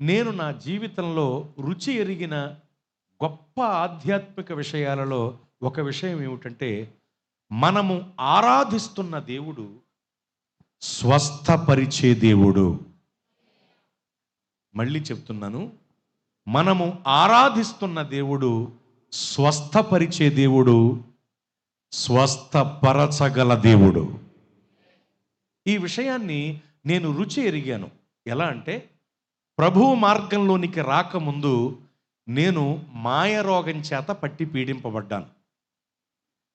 నేను నా జీవితంలో రుచి ఎరిగిన గొప్ప ఆధ్యాత్మిక విషయాలలో ఒక విషయం ఏమిటంటే, మనము ఆరాధిస్తున్న దేవుడు స్వస్థపరిచే దేవుడు. మళ్ళీ చెప్తున్నాను, మనము ఆరాధిస్తున్న దేవుడు స్వస్థపరిచే దేవుడు, స్వస్థపరచగల దేవుడు. ఈ విషయాన్ని నేను రుచి ఎరిగాను. ఎలా అంటే, ప్రభువు మార్గంలోనికి రాకముందు నేను మాయరోగం చేత పట్టి పీడింపబడ్డాను.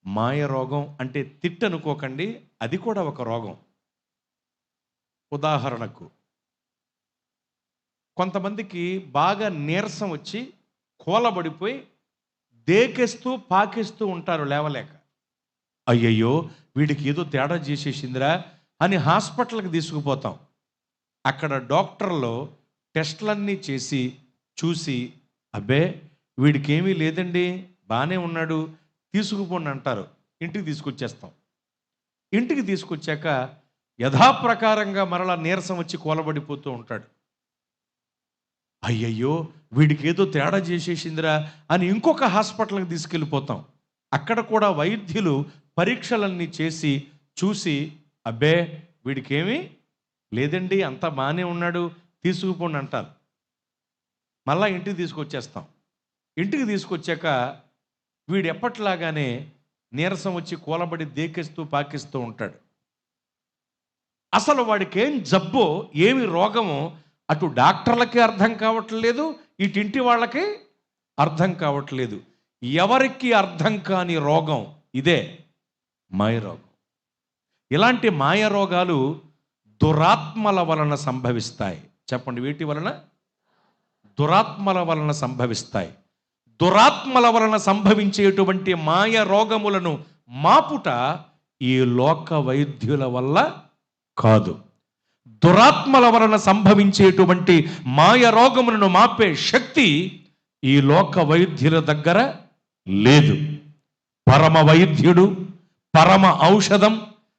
మాయరోగం అంటే తిట్టనుకోకండి, అది కూడా ఒక రోగం. ఉదాహరణకు, కొంతమందికి బాగా నీరసం వచ్చి కూలబడిపోయి దేకేస్తూ పాకిస్తూ ఉంటారు లేవలేక. అయ్యయ్యో వీడికి ఏదో తేడా చేసేసిందిరా అని హాస్పిటల్కి తీసుకుపోతాం. అక్కడ డాక్టర్లు టెస్టులన్నీ చేసి చూసి, అబ్బే వీడికి ఏమీ లేదండి, బాగానే ఉన్నాడు, తీసుకుపోండి అంటారు. ఇంటికి తీసుకొచ్చేస్తాం. ఇంటికి తీసుకొచ్చాక యథాప్రకారంగా మరలా నీరసం వచ్చి కూలబడిపోతూ ఉంటాడు. అయ్యయ్యో వీడికి ఏదో తేడా చేసేసిందిరా అని ఇంకొక హాస్పిటల్కి తీసుకెళ్ళిపోతాం. అక్కడ కూడా వైద్యులు పరీక్షలన్నీ చేసి చూసి, అబ్బే వీడికి ఏమీ లేదండి, అంతా బాగానే ఉన్నాడు, తీసుకుపోండి అంటారు. మళ్ళా ఇంటికి తీసుకొచ్చేస్తాం. ఇంటికి తీసుకొచ్చాక వీడు ఎప్పట్లాగానే నీరసం వచ్చి కూలబడి దేకేస్తూ పాకిస్తూ ఉంటాడు. అసలు వాడికి ఏం జబ్బో ఏమి రోగమో అటు డాక్టర్లకి అర్థం కావట్లేదు, ఇటింటి వాళ్ళకి అర్థం కావట్లేదు. ఎవరికి అర్థం కాని రోగం ఇదే మాయరోగం. ఇలాంటి మాయరోగాలు దురాత్మల వలన సంభవిస్తాయి. చెప్పండి, వీటి వలన? దురాత్మల వలన సంభవిస్తాయి. దురాత్మల వలన సంభవించేటువంటి మాయ రోగములను మాపుట ఈ లోక వైద్యుల వల్ల కాదు. దురాత్మల వలన సంభవించేటువంటి మాయ రోగములను మాపే శక్తి ఈ లోక వైద్యుల దగ్గర లేదు. పరమ వైద్యుడు, పరమ ఔషధం,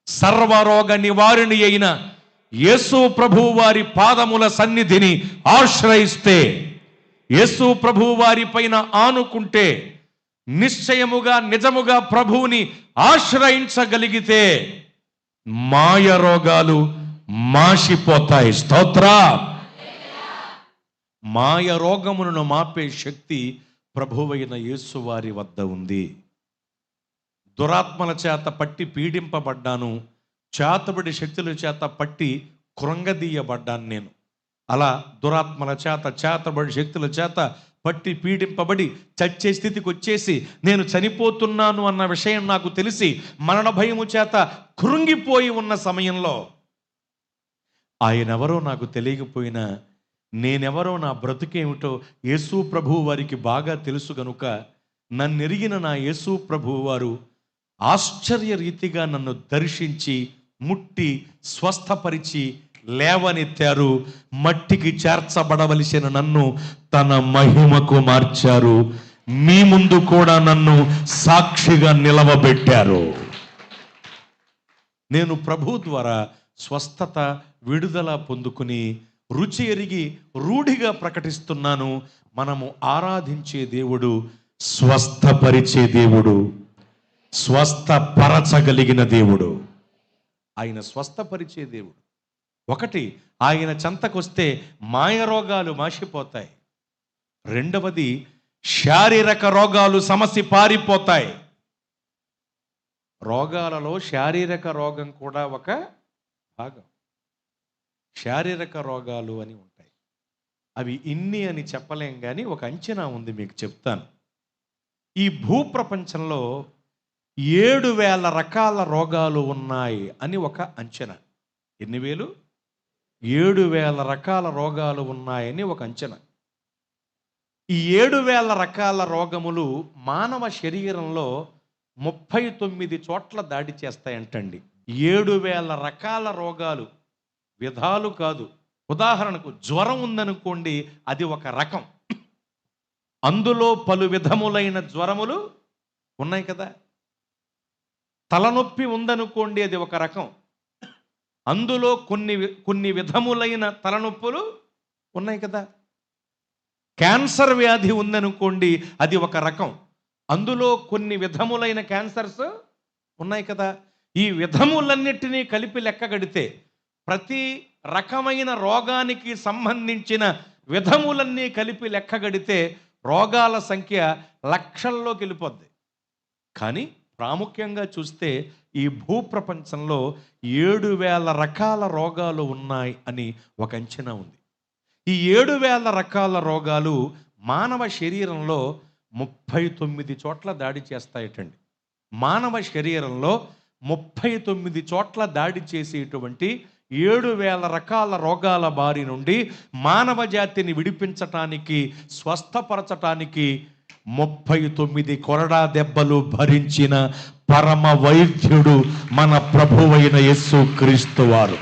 సర్వరోగ నివారణి అయిన యేసు ప్రభువు వారి పాదముల సన్నిధిని ఆశ్రయిస్తే, యేసు ప్రభువు వారి పైన ఆనుకుంటే, నిశ్చయముగా నిజముగా ప్రభువుని ఆశ్రయించగలిగితే మాయ రోగాలు మాసిపోతాయి. స్తోత్ర. మాయ రోగములను మాపే శక్తి ప్రభువైన యేసు వారి వద్ద ఉంది. దురాత్మల చేత పట్టి పీడింపబడ్డాను, చేతబడి శక్తుల చేత పట్టి కృంగదీయబడ్డాను నేను. అలా దురాత్మల చేత, చేతబడి శక్తుల చేత పట్టి పీడింపబడి చచ్చే స్థితికి వచ్చేసి నేను చనిపోతున్నాను అన్న విషయం నాకు తెలిసి మరణ భయము చేత కృంగిపోయి ఉన్న సమయంలో ఆయనెవరో నాకు తెలియకపోయినా, నేనెవరో, నా బ్రతుకేమిటో యేసు ప్రభువు వారికి బాగా తెలుసు గనుక, నన్నెరిగిన నా యేసు ప్రభువు వారు ఆశ్చర్య రీతిగా నన్ను దర్శించి ముట్టి స్వస్థపరిచి లేవనెత్తారు. మట్టికి చేర్చబడవలసిన నన్ను తన మహిమకు మార్చారు. మీ ముందు కూడా నన్ను సాక్షిగా నిలవబెట్టారు. నేను ప్రభు ద్వారా స్వస్థత, విడుదల పొందుకుని రుచి ఎరిగి రూఢిగా ప్రకటిస్తున్నాను. మనము ఆరాధించే దేవుడు స్వస్థపరిచే దేవుడు, స్వస్థపరచగలిగిన దేవుడు. ఆయన స్వస్థపరిచే దేవుడు. ఒకటి, ఆయన చెంతకొస్తే మాయరోగాలు మాసిపోతాయి. రెండవది, శారీరక రోగాలు సమసి పారిపోతాయి. రోగాలలో శారీరక రోగం కూడా ఒక భాగం. శారీరక రోగాలు అని ఉంటాయి. అవి ఇన్ని అని చెప్పలేం, కానీ ఒక అంచనా ఉంది, మీకు చెప్తాను. ఈ భూప్రపంచంలో 7,000 రకాల రోగాలు ఉన్నాయి అని ఒక అంచనా. ఎన్ని వేలు? 7,000 రకాల రోగాలు ఉన్నాయని ఒక అంచనా. ఈ 7,000 రకాల రోగములు మానవ శరీరంలో 39 చోట్ల దాడి చేస్తాయంటండి. 7,000 రకాల రోగాలు, విధాలు కాదు. ఉదాహరణకు జ్వరం ఉందనుకోండి, అది ఒక రకం. అందులో పలు విధములైన జ్వరములు ఉన్నాయి కదా. తలనొప్పి ఉందనుకోండి, అది ఒక రకం. అందులో కొన్ని విధములైన తలనొప్పులు ఉన్నాయి కదా. క్యాన్సర్ వ్యాధి ఉందనుకోండి, అది ఒక రకం. అందులో కొన్ని విధములైన క్యాన్సర్స్ ఉన్నాయి కదా. ఈ విధములన్నిటినీ కలిపి లెక్కగడితే ప్రతి రకమైన రోగానికి సంబంధించిన విధములన్నీ కలిపి లెక్కగడితే రోగాల సంఖ్య లక్షల్లోకి వెళ్ళిపోద్ది. కానీ ప్రాముఖ్యంగా చూస్తే ఈ భూప్రపంచంలో 7,000 రకాల రోగాలు ఉన్నాయి అని ఒక అంచనా ఉంది. ఈ 7,000 రకాల రోగాలు మానవ శరీరంలో 39 చోట్ల దాడి చేస్తాయటండి. మానవ శరీరంలో 39 చోట్ల దాడి చేసేటువంటి 7,000 రకాల రోగాల బారి నుండి మానవ జాతిని విడిపించటానికి, స్వస్థపరచటానికి 39 కొరడా దెబ్బలు భరించిన పరమ వైద్యుడు మన ప్రభువైన యేసు క్రీస్తు వారు.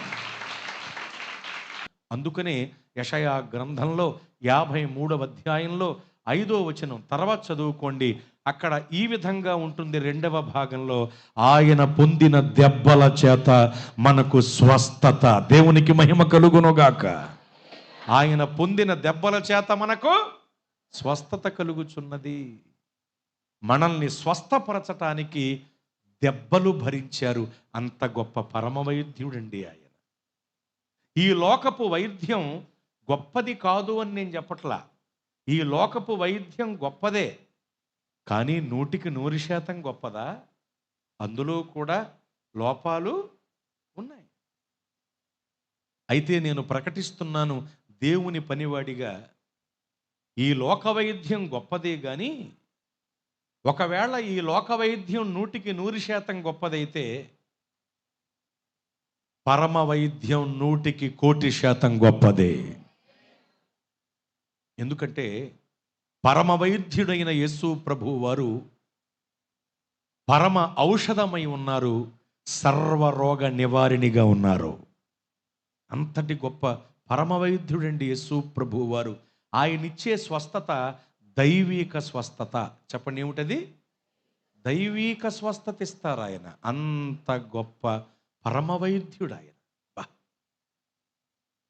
అందుకనే యెషయా గ్రంథంలో 53వ అధ్యాయంలో 5వ వచనం తర్వాత చదువుకోండి. అక్కడ ఈ విధంగా ఉంటుంది. 2వ భాగంలో, ఆయన పొందిన దెబ్బల చేత మనకు స్వస్థత. దేవునికి మహిమ కలుగునుగాక. ఆయన పొందిన దెబ్బల చేత మనకు స్వస్థత కలుగుచున్నది. మనల్ని స్వస్థపరచటానికి దెబ్బలు భరించారు. అంత గొప్ప పరమ వైద్యుడండి ఆయన. ఈ లోకపు వైద్యం గొప్పది కాదు అని నేను చెప్పట్లా. ఈ లోకపు వైద్యం గొప్పదే, కానీ 100% గొప్పదా? అందులో కూడా లోపాలు ఉన్నాయి. అయితే నేను ప్రకటిస్తున్నాను దేవుని పనివాడిగా, ఈ లోక వైద్యం గొప్పదే, కానీ ఒకవేళ ఈ లోక వైద్యం 100% గొప్పదైతే పరమ వైద్యం 100% గొప్పదే. ఎందుకంటే పరమ వైద్యుడైన యేసు ప్రభు వారు పరమ ఔషధమై ఉన్నారు, సర్వరోగ నివారిణిగా ఉన్నారు. అంతటి గొప్ప పరమ వైద్యుడండి యేసు ప్రభు వారు. ఆయనిచ్చే స్వస్థత దైవిక స్వస్థత. చెప్పండి, ఏమిటది? దైవిక స్వస్థత ఇస్తారు ఆయన. అంత గొప్ప పరమ వైద్యుడు ఆయన.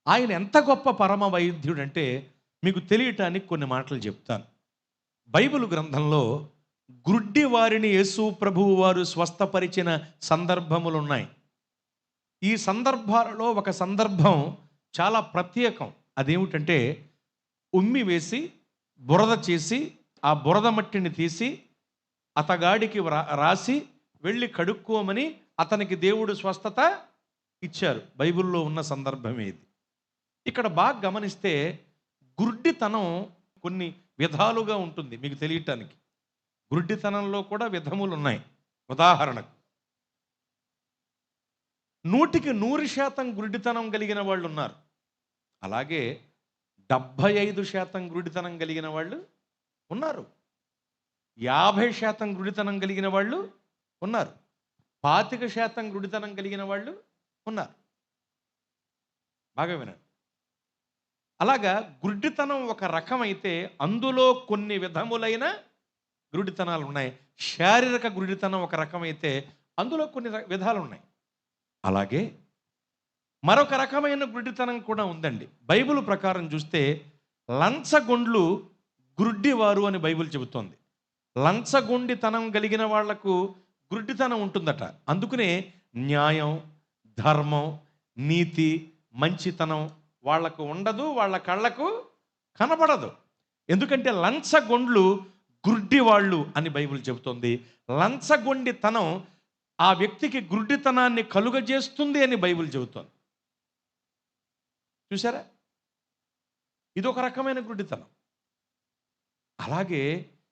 ఆయన ఎంత గొప్ప పరమ వైద్యుడంటే మీకు తెలియటానికి కొన్ని మాటలు చెప్తాను. బైబిల్ గ్రంథంలో గుడ్డి వారిని యేసు ప్రభువు వారు స్వస్థపరిచిన సందర్భములు ఉన్నాయి. ఈ సందర్భాలలో ఒక సందర్భం చాలా ప్రత్యేకం. అదేమిటంటే, ఉమ్మి వేసి బురద చేసి ఆ బురద మట్టిని తీసి అతగాడికి రాసి వెళ్ళి కడుక్కోమని అతనికి దేవుడు స్వస్థత ఇచ్చారు. బైబిల్లో ఉన్న సందర్భమే ఇది. ఇక్కడ బాగా గమనిస్తే గుడ్డితనం కొన్ని విధాలుగా ఉంటుంది. మీకు తెలియటానికి గుడ్డితనంలో కూడా విధములు ఉన్నాయి. ఉదాహరణకు 100% గుడ్డితనం కలిగిన వాళ్ళు ఉన్నారు. అలాగే 75% గుడ్డితనం కలిగిన వాళ్ళు ఉన్నారు. 50% గుడ్డితనం కలిగిన వాళ్ళు ఉన్నారు. 25% గుడ్డితనం కలిగిన వాళ్ళు ఉన్నారు. బాగా వినండి. అలాగా గుడ్డితనం ఒక రకమైతే అందులో కొన్ని విధములైన గుడ్డితనాలు ఉన్నాయి. శారీరక గుడ్డితనం ఒక రకమైతే అందులో కొన్ని విధాలు ఉన్నాయి. అలాగే మరొక రకమైన గుడ్డితనం కూడా ఉందండి. బైబిల్ ప్రకారం చూస్తే లంచగొండ్లు గుడ్డివారు అని బైబిల్ చెబుతోంది. లంచగొండితనం కలిగిన వాళ్లకు గుడ్డితనం ఉంటుందట. అందుకనే న్యాయం, ధర్మం, నీతి, మంచితనం వాళ్లకు ఉండదు, వాళ్ళ కళ్ళకు కనబడదు. ఎందుకంటే లంచగొండ్లు గుడ్డివాళ్ళు అని బైబిల్ చెబుతోంది. లంచగొండితనం ఆ వ్యక్తికి గుడ్డితనాన్ని కలుగజేస్తుంది అని బైబిల్ చెబుతోంది. చూసారా? ఇది ఒక రకమైన గుడ్డితనం. అలాగే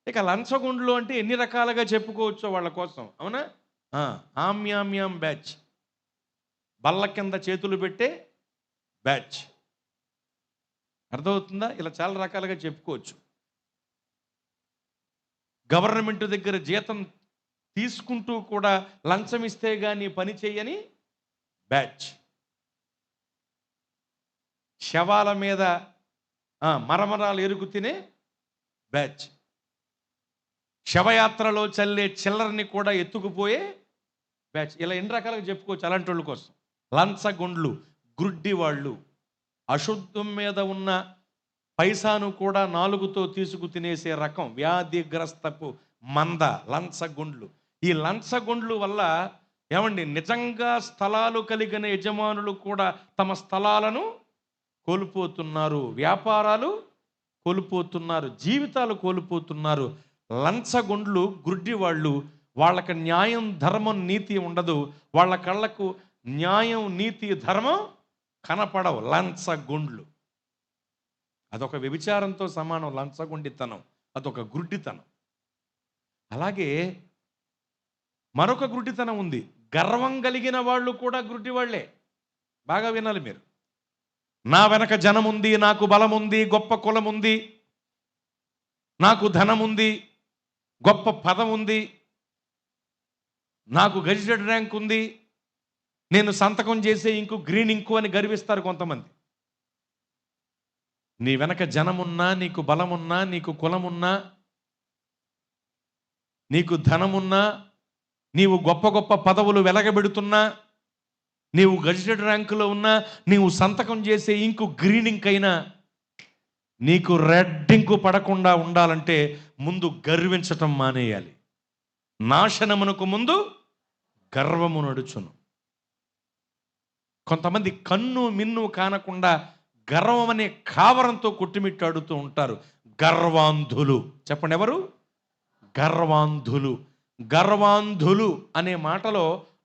ఇక లంచగొండ్లు అంటే ఎన్ని రకాలుగా చెప్పుకోవచ్చో వాళ్ళ కోసం. అవునా? ఆమ్యామ్యాం బ్యాచ్, బల్ల కింద చేతులు పెట్టే బ్యాచ్. అర్థమవుతుందా? ఇలా చాలా రకాలుగా చెప్పుకోవచ్చు. గవర్నమెంట్ దగ్గర జీతం తీసుకుంటూ కూడా లంచం ఇస్తే కానీ పని చేయని బ్యాచ్. శవాల మీద మరమరాలు ఎరుగు తినే బ్యాచ్. శవయాత్రలో చల్లే చిల్లరని కూడా ఎత్తుకుపోయే బ్యాచ్. ఇలా ఎన్ని రకాలుగా చెప్పుకోవచ్చు అలాంటి వాళ్ళ కోసం. లంచగొండ్లు, గుడ్డి వాళ్ళు, అశుద్ధం మీద ఉన్న పైసాను కూడా నాలుగుతో తీసుకు తినేసే రకం వ్యాధిగ్రస్తపు మంద లంచగొండ్లు. ఈ లంచగొండ్లు వల్ల ఏమండి, నిజంగా స్థలాలు కలిగిన యజమానులు కూడా తమ స్థలాలను కోల్పోతున్నారు, వ్యాపారాలు కోల్పోతున్నారు, జీవితాలు కోల్పోతున్నారు. లంచగొండ్లు గుడ్డి వాళ్ళు. వాళ్ళకి న్యాయం, ధర్మం, నీతి ఉండదు. వాళ్ళ కళ్ళకు న్యాయం, నీతి, ధర్మం కనపడవు. లంచగొండ్లు అదొక వ్యభిచారంతో సమానం. లంచగొండితనం అదొక గుడ్డితనం. అలాగే మరొక గుడ్డితనం ఉంది. గర్వం కలిగిన వాళ్ళు కూడా గుడ్డి వాళ్ళే. బాగా వినాలి మీరు. నా వెనక జనం ఉంది, నాకు బలం ఉంది, గొప్ప కులం ఉంది, నాకు ధనం ఉంది, గొప్ప పదం ఉంది, నాకు గెజిటెడ్ ర్యాంక్ ఉంది, నేను సంతకం చేసే ఇంకు గ్రీన్ ఇంకు అని గర్విస్తారు కొంతమంది. నీ వెనక జనమున్నా, నీకు బలమున్నా, నీకు కులమున్నా, నీకు ధనమున్నా, నీవు గొప్ప గొప్ప పదవులు వెలగబెడుతున్నా, నీవు గెజిటెడ్ ర్యాంకులో ఉన్నా, నీవు సంతకం చేసే ఇంకు గ్రీన్ ఇంక్ అయినా, నీకు రెడ్ ఇంకు పడకుండా ఉండాలంటే ముందు గర్వించటం మానేయాలి. నాశనమునకు ముందు గర్వము నడుచును. కొంతమంది కన్ను మిన్ను కానకుండా గర్వం అనే కావరంతో కొట్టుమిట్టాడుతూ ఉంటారు. గర్వాంధులు. చెప్పండి, ఎవరు? గర్వాంధులు. గర్వాంధులు అనే మాటలో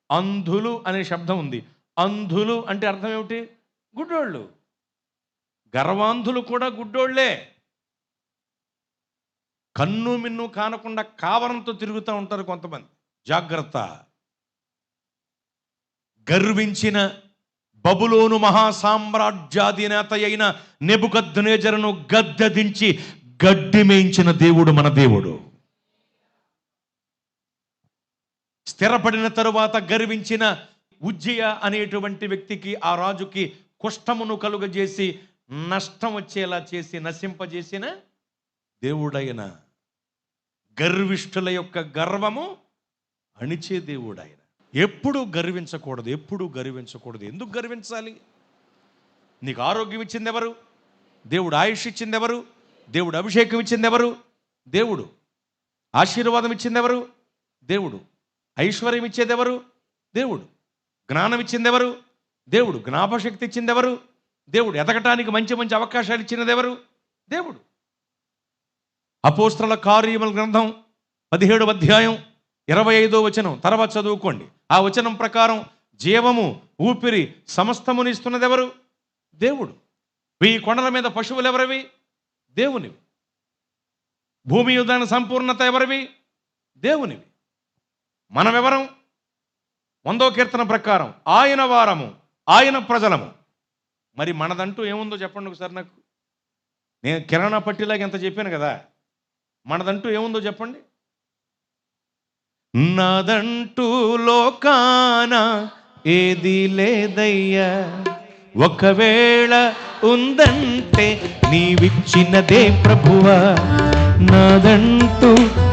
అంధులు అనే శబ్దం ఉంది. అంధులు అంటే అర్థం ఏమిటి? గుడ్డోళ్ళు. గర్వాంధులు కూడా గుడ్డోళ్లే. కన్ను మిన్ను కానకుండా కావరంతో తిరుగుతూ ఉంటారు కొంతమంది. జాగ్రత్త. గర్వించిన బబులోను మహాసామ్రాజ్యాధినేత అయిన నెబుకద్నెజరును గద్దెదించి గడ్డి మేయించిన దేవుడు మన దేవుడు. స్థిరపడిన తరువాత గర్వించిన ఉజ్జియ అనేటువంటి వ్యక్తికి, ఆ రాజుకి కుష్ఠమును కలుగజేసి నష్టం వచ్చేలా చేసి నశింపజేసిన దేవుడైన, గర్విష్ఠుల యొక్క గర్వము అణిచే దేవుడైన. ఎప్పుడు గర్వించకూడదు, ఎప్పుడు గర్వించకూడదు. ఎందుకు గర్వించాలి? నీకు ఆరోగ్యం ఇచ్చింది ఎవరు? దేవుడు. ఆయుష్ ఇచ్చింది ఎవరు? దేవుడు. అభిషేకం ఇచ్చింది ఎవరు? దేవుడు. ఆశీర్వాదం ఇచ్చింది ఎవరు? దేవుడు. ఐశ్వర్యం ఇచ్చేది ఎవరు? దేవుడు. జ్ఞానం ఇచ్చింది ఎవరు? దేవుడు. జ్ఞాపశక్తి ఇచ్చింది ఎవరు? దేవుడు. ఎదగటానికి మంచి మంచి అవకాశాలు ఇచ్చినది ఎవరు? దేవుడు. అపోస్తలుల కార్యముల గ్రంథం 17వ అధ్యాయం 25వ వచనం తర్వాత చదువుకోండి. ఆ వచనం ప్రకారం జీవము, ఊపిరి సమస్తమునిస్తున్నది ఎవరు? దేవుడు. 1000 కొండల మీద పశువులు ఎవరివి? దేవునివి. భూమి యుద్ధాన సంపూర్ణత ఎవరివి? దేవునివి. మనమెవరం? 100వ కీర్తన ప్రకారం ఆయన వారము, ఆయన ప్రజలము. మరి మనదంటూ ఏముందో చెప్పండి ఒకసారి నాకు. నేను కిరాణా పట్టిలాగా ఎంత చెప్పాను కదా, మనదంటూ ఏముందో చెప్పండి. నాదంటూ లోకాన ఏది లేదయ్యా, ఒకవేళ ఉందంటే నీవిచ్చినదే ప్రభువా. నాదంటూ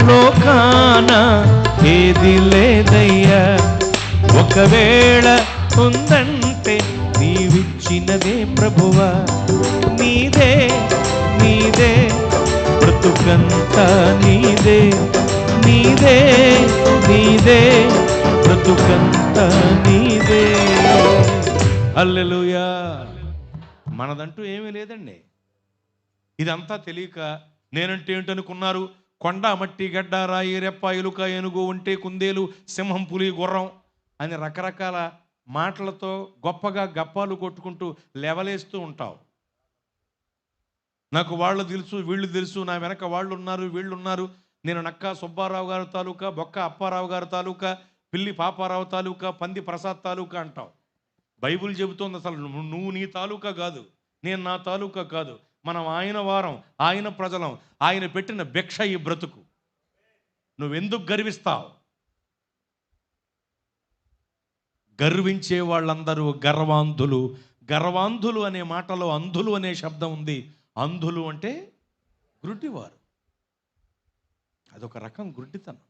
లోకాన ఏది లేదయ్యా, ఒకవేళ ఉందంటే నీవిచ్చినదే ప్రభువా. నీదే నీదే బ్రతుకంతా నీదే, నీదే నీదే బ్రతుకంతా నీదే. హల్లెలూయా. మనదంటూ ఏమీ లేదండి. ఇదంతా తెలియక నేనంటే ఏంటనుకున్నారు? కొండ, మట్టి, గడ్డ, రాయి, రెప్ప, ఎలుక, ఏనుగు, ఒంటె, కుందేలు, సింహం, పులి, గుర్రం అని రకరకాల మాటలతో గొప్పగా గప్పాలు కొట్టుకుంటూ లెవలేస్తూ ఉంటావు. నాకు వాళ్ళు తెలుసు, వీళ్ళు తెలుసు, నా వెనక వాళ్ళు ఉన్నారు, వీళ్ళు ఉన్నారు, నేను నక్కా సుబ్బారావు గారి తాలూకా, బొక్క అప్పారావు గారి తాలూకా, పిల్లి పాపారావు తాలూకా, పంది ప్రసాద్ తాలూకా అంటావు. బైబిల్ చెబుతోంది అసలు నువ్వు నీ తాలూకా కాదు, నేను నా తాలూకా కాదు. మనం ఆయన వారం, ఆయన ప్రజలం. ఆయన పెట్టిన భిక్ష ఈ బ్రతుకు. నువ్వెందుకు గర్విస్తావు? గర్వించే వాళ్ళందరూ గర్వాంధులు. గర్వాంధులు అనే మాటలో అంధులు అనే శబ్దం ఉంది. అంధులు అంటే గుడ్డివారు. అదొక రకం గుడ్డితనం.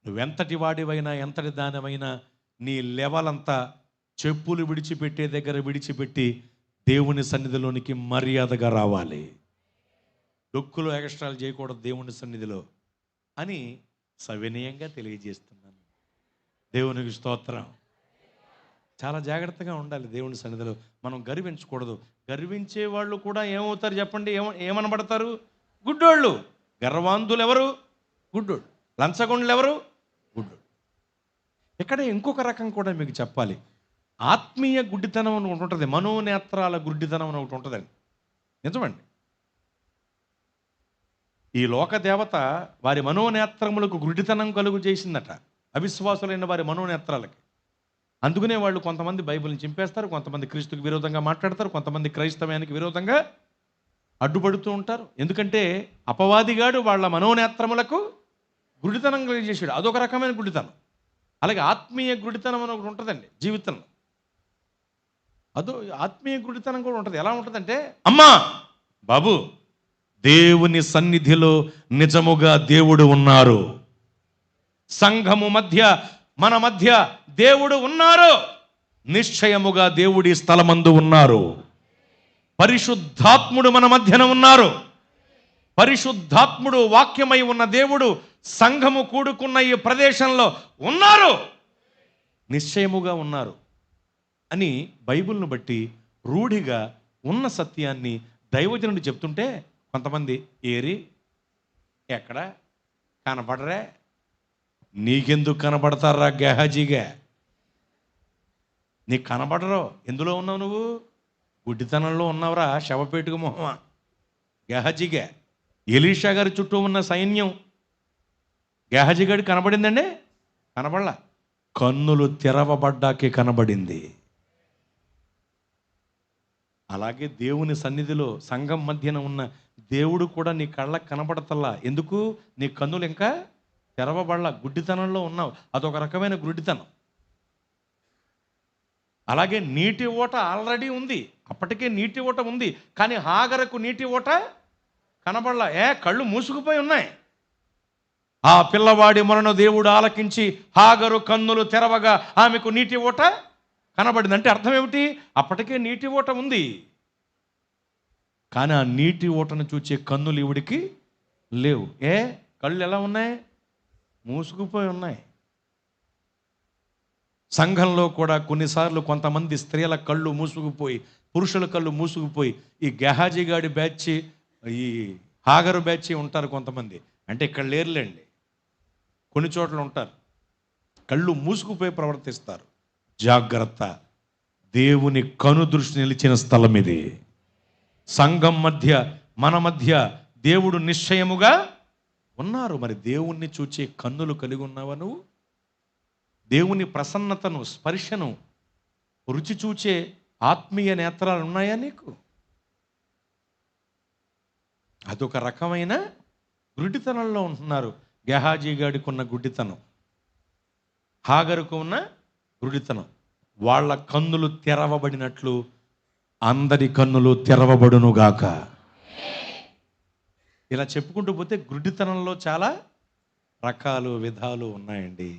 నువ్వెంతటి వాడివైనా, ఎంతటి దానివైనా, నీ లెవెల్ అంతా చెప్పులు విడిచిపెట్టే దగ్గర విడిచిపెట్టి దేవుని సన్నిధిలోనికి మర్యాదగా రావాలి. డొక్కులు ఎక్స్ట్రాలు చేయకూడదు దేవుని సన్నిధిలో అని సవినయంగా తెలియజేస్తున్నాను. దేవునికి స్తోత్రం. చాలా జాగ్రత్తగా ఉండాలి దేవుని సన్నిధిలో. మనం గర్వించకూడదు. గర్వించే వాళ్ళు కూడా ఏమవుతారు చెప్పండి? ఏమనబడతారు? గుడ్డోళ్ళు. గర్వాంధులు ఎవరు? గుడ్డోళ్ళు. లంచగొండలు ఎవరు? గుడ్డోళ్ళు. ఇక్కడ ఇంకొక రకం కూడా మీకు చెప్పాలి. ఆత్మీయ గుడ్డితనం అని ఒకటి ఉంటుంది, మనోనేత్రాల గుడ్డితనం అని ఒకటి ఉంటుందండి. నిజమండి. ఈ లోక దేవత వారి మనోనేత్రములకు గుడ్డితనం కలుగు చేసిందట, అవిశ్వాసులైన వారి మనోనేత్రాలకి. అందుకనే వాళ్ళు కొంతమంది బైబిల్ని చింపేస్తారు, కొంతమంది క్రీస్తుకు విరోధంగా మాట్లాడతారు, కొంతమంది క్రైస్తవానికి విరోధంగా అడ్డుపడుతూ ఉంటారు. ఎందుకంటే అపవాదిగాడు వాళ్ళ మనోనేత్రములకు గుడ్డితనం కలిగజేసాడు. అదొక రకమైన గుడ్డితనం. అలాగే ఆత్మీయ గుడ్డితనం అని ఒకటి ఉంటుందండి జీవితంలో. ఆత్మీయ గుడ్డితనం కూడా ఉంటుంది. ఎలా ఉంటుందంటే, అమ్మా బాబు, దేవుని సన్నిధిలో నిజముగా దేవుడు ఉన్నారు, సంఘము మధ్య మన మధ్య దేవుడు ఉన్నారు, నిశ్చయముగా దేవుడి స్థలమందు ఉన్నారు, పరిశుద్ధాత్ముడు మన మధ్యన ఉన్నారు, పరిశుద్ధాత్ముడు వాక్యమై ఉన్న దేవుడు సంఘము కూడుకున్న ఈ ప్రదేశంలో ఉన్నారు, నిశ్చయముగా ఉన్నారు అని బైబిల్ను బట్టి రూఢిగా ఉన్న సత్యాన్ని దైవజనుడు చెప్తుంటే కొంతమంది ఏరి ఎక్కడ కనపడరే, నీకెందుకు కనపడతారా గెహజీగా, నీకు కనపడరు. ఎందులో ఉన్నావు నువ్వు? గుడ్డితనంలో ఉన్నావురా శవపేటుకు మొహమా గెహజీగా. ఎలీషా గారి చుట్టూ ఉన్న సైన్యం గెహజీగాడి కనబడిందండి? కనబడలా. కన్నులు తెరవబడ్డాకే కనబడింది. అలాగే దేవుని సన్నిధిలో సంఘం మధ్యన ఉన్న దేవుడు కూడా నీ కళ్ళకు కనబడతల్లా. ఎందుకు? నీ కన్నులు ఇంకా తెరవబడలా, గుడ్డితనంలో ఉన్నావు. అదొక రకమైన గుడ్డితనం. అలాగే నీటి ఓట ఆల్రెడీ ఉంది, అప్పటికే నీటి ఓట ఉంది, కానీ హాగరకు నీటి ఓట కనబడలా. కళ్ళు మూసుకుపోయి ఉన్నాయి. ఆ పిల్లవాడి మొరను దేవుడు ఆలకించి హాగరు కన్నులు తెరవగా ఆమెకు నీటి ఓట కనబడింది. అంటే అర్థం ఏమిటి? అప్పటికే నీటి ఓట ఉంది, కానీ ఆ నీటి ఓటను చూచే కన్నులు ఈవిడికి లేవు. కళ్ళు ఎలా ఉన్నాయి? మూసుకుపోయి ఉన్నాయి. సంఘంలో కూడా కొన్నిసార్లు కొంతమంది స్త్రీల కళ్ళు మూసుకుపోయి, పురుషుల కళ్ళు మూసుకుపోయి, ఈ గెహాజీగాడి బ్యాచ్, ఈ హాగరు బ్యాచ్ ఉంటారు కొంతమంది. అంటే ఇక్కడ లేరులేండి, కొన్ని చోట్ల ఉంటారు, కళ్ళు మూసుకుపోయి ప్రవర్తిస్తారు. జాగ్రత్త, దేవుని కను దృష్టి నిలిచిన స్థలం ఇది. సంఘం మధ్య మన మధ్య దేవుడు నిశ్చయముగా ఉన్నారు. మరి దేవుణ్ణి చూచే కన్నులు కలిగి ఉన్నావా నువ్వు? దేవుని ప్రసన్నతను, స్పర్శను రుచి చూచే ఆత్మీయ నేత్రాలు ఉన్నాయా నీకు? అదొక రకమైన గుడ్డితనంలో ఉంటున్నారు. గెహాజీ గాడికి ఉన్న గుడ్డితనం, హాగరుకు ఉన్న గుడ్డితనం. వాళ్ళ కన్నులు తెరవబడినట్లు అందరి కన్నులు తెరవబడునుగాక. ఇలా చెప్పుకుంటూ పోతే గుడ్డితనంలో చాలా రకాలు, విధాలు ఉన్నాయండి.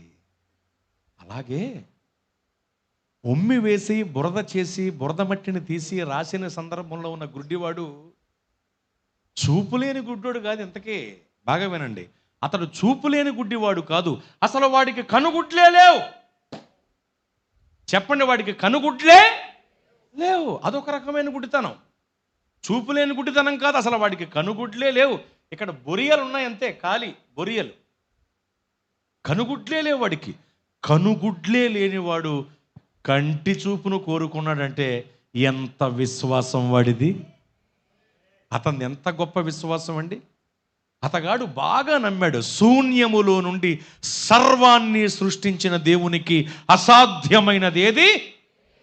అలాగే ఉమ్మి వేసి బురద చేసి బురద మట్టిని తీసి రాసిన సందర్భంలో ఉన్న గుడ్డివాడు చూపులేని గుడ్డోడు కాదు. ఇంతకీ బాగా వినండి, అతడు చూపులేని గుడ్డివాడు కాదు, అసలు వాడికి కనుగుడ్లే లేవు. చెప్పండి, వాడికి కనుగుడ్లే లేవు. అదొక రకమైన గుడ్డితనం. చూపులేని గుడ్డితనం కాదు, అసలు వాడికి కనుగుడ్లే లేవు. ఇక్కడ బొరియలు ఉన్నాయి అంతే, ఖాళీ బొరియలు, కనుగుడ్లే లేవు వాడికి. కనుగుడ్లే లేనివాడు కంటి చూపును కోరుకున్నాడంటే ఎంత విశ్వాసం వాడిది! అతను ఎంత గొప్ప విశ్వాసం అండి! అతగాడు బాగా నమ్మాడు, శూన్యములో నుండి సర్వాన్ని సృష్టించిన దేవునికి అసాధ్యమైనది ఏది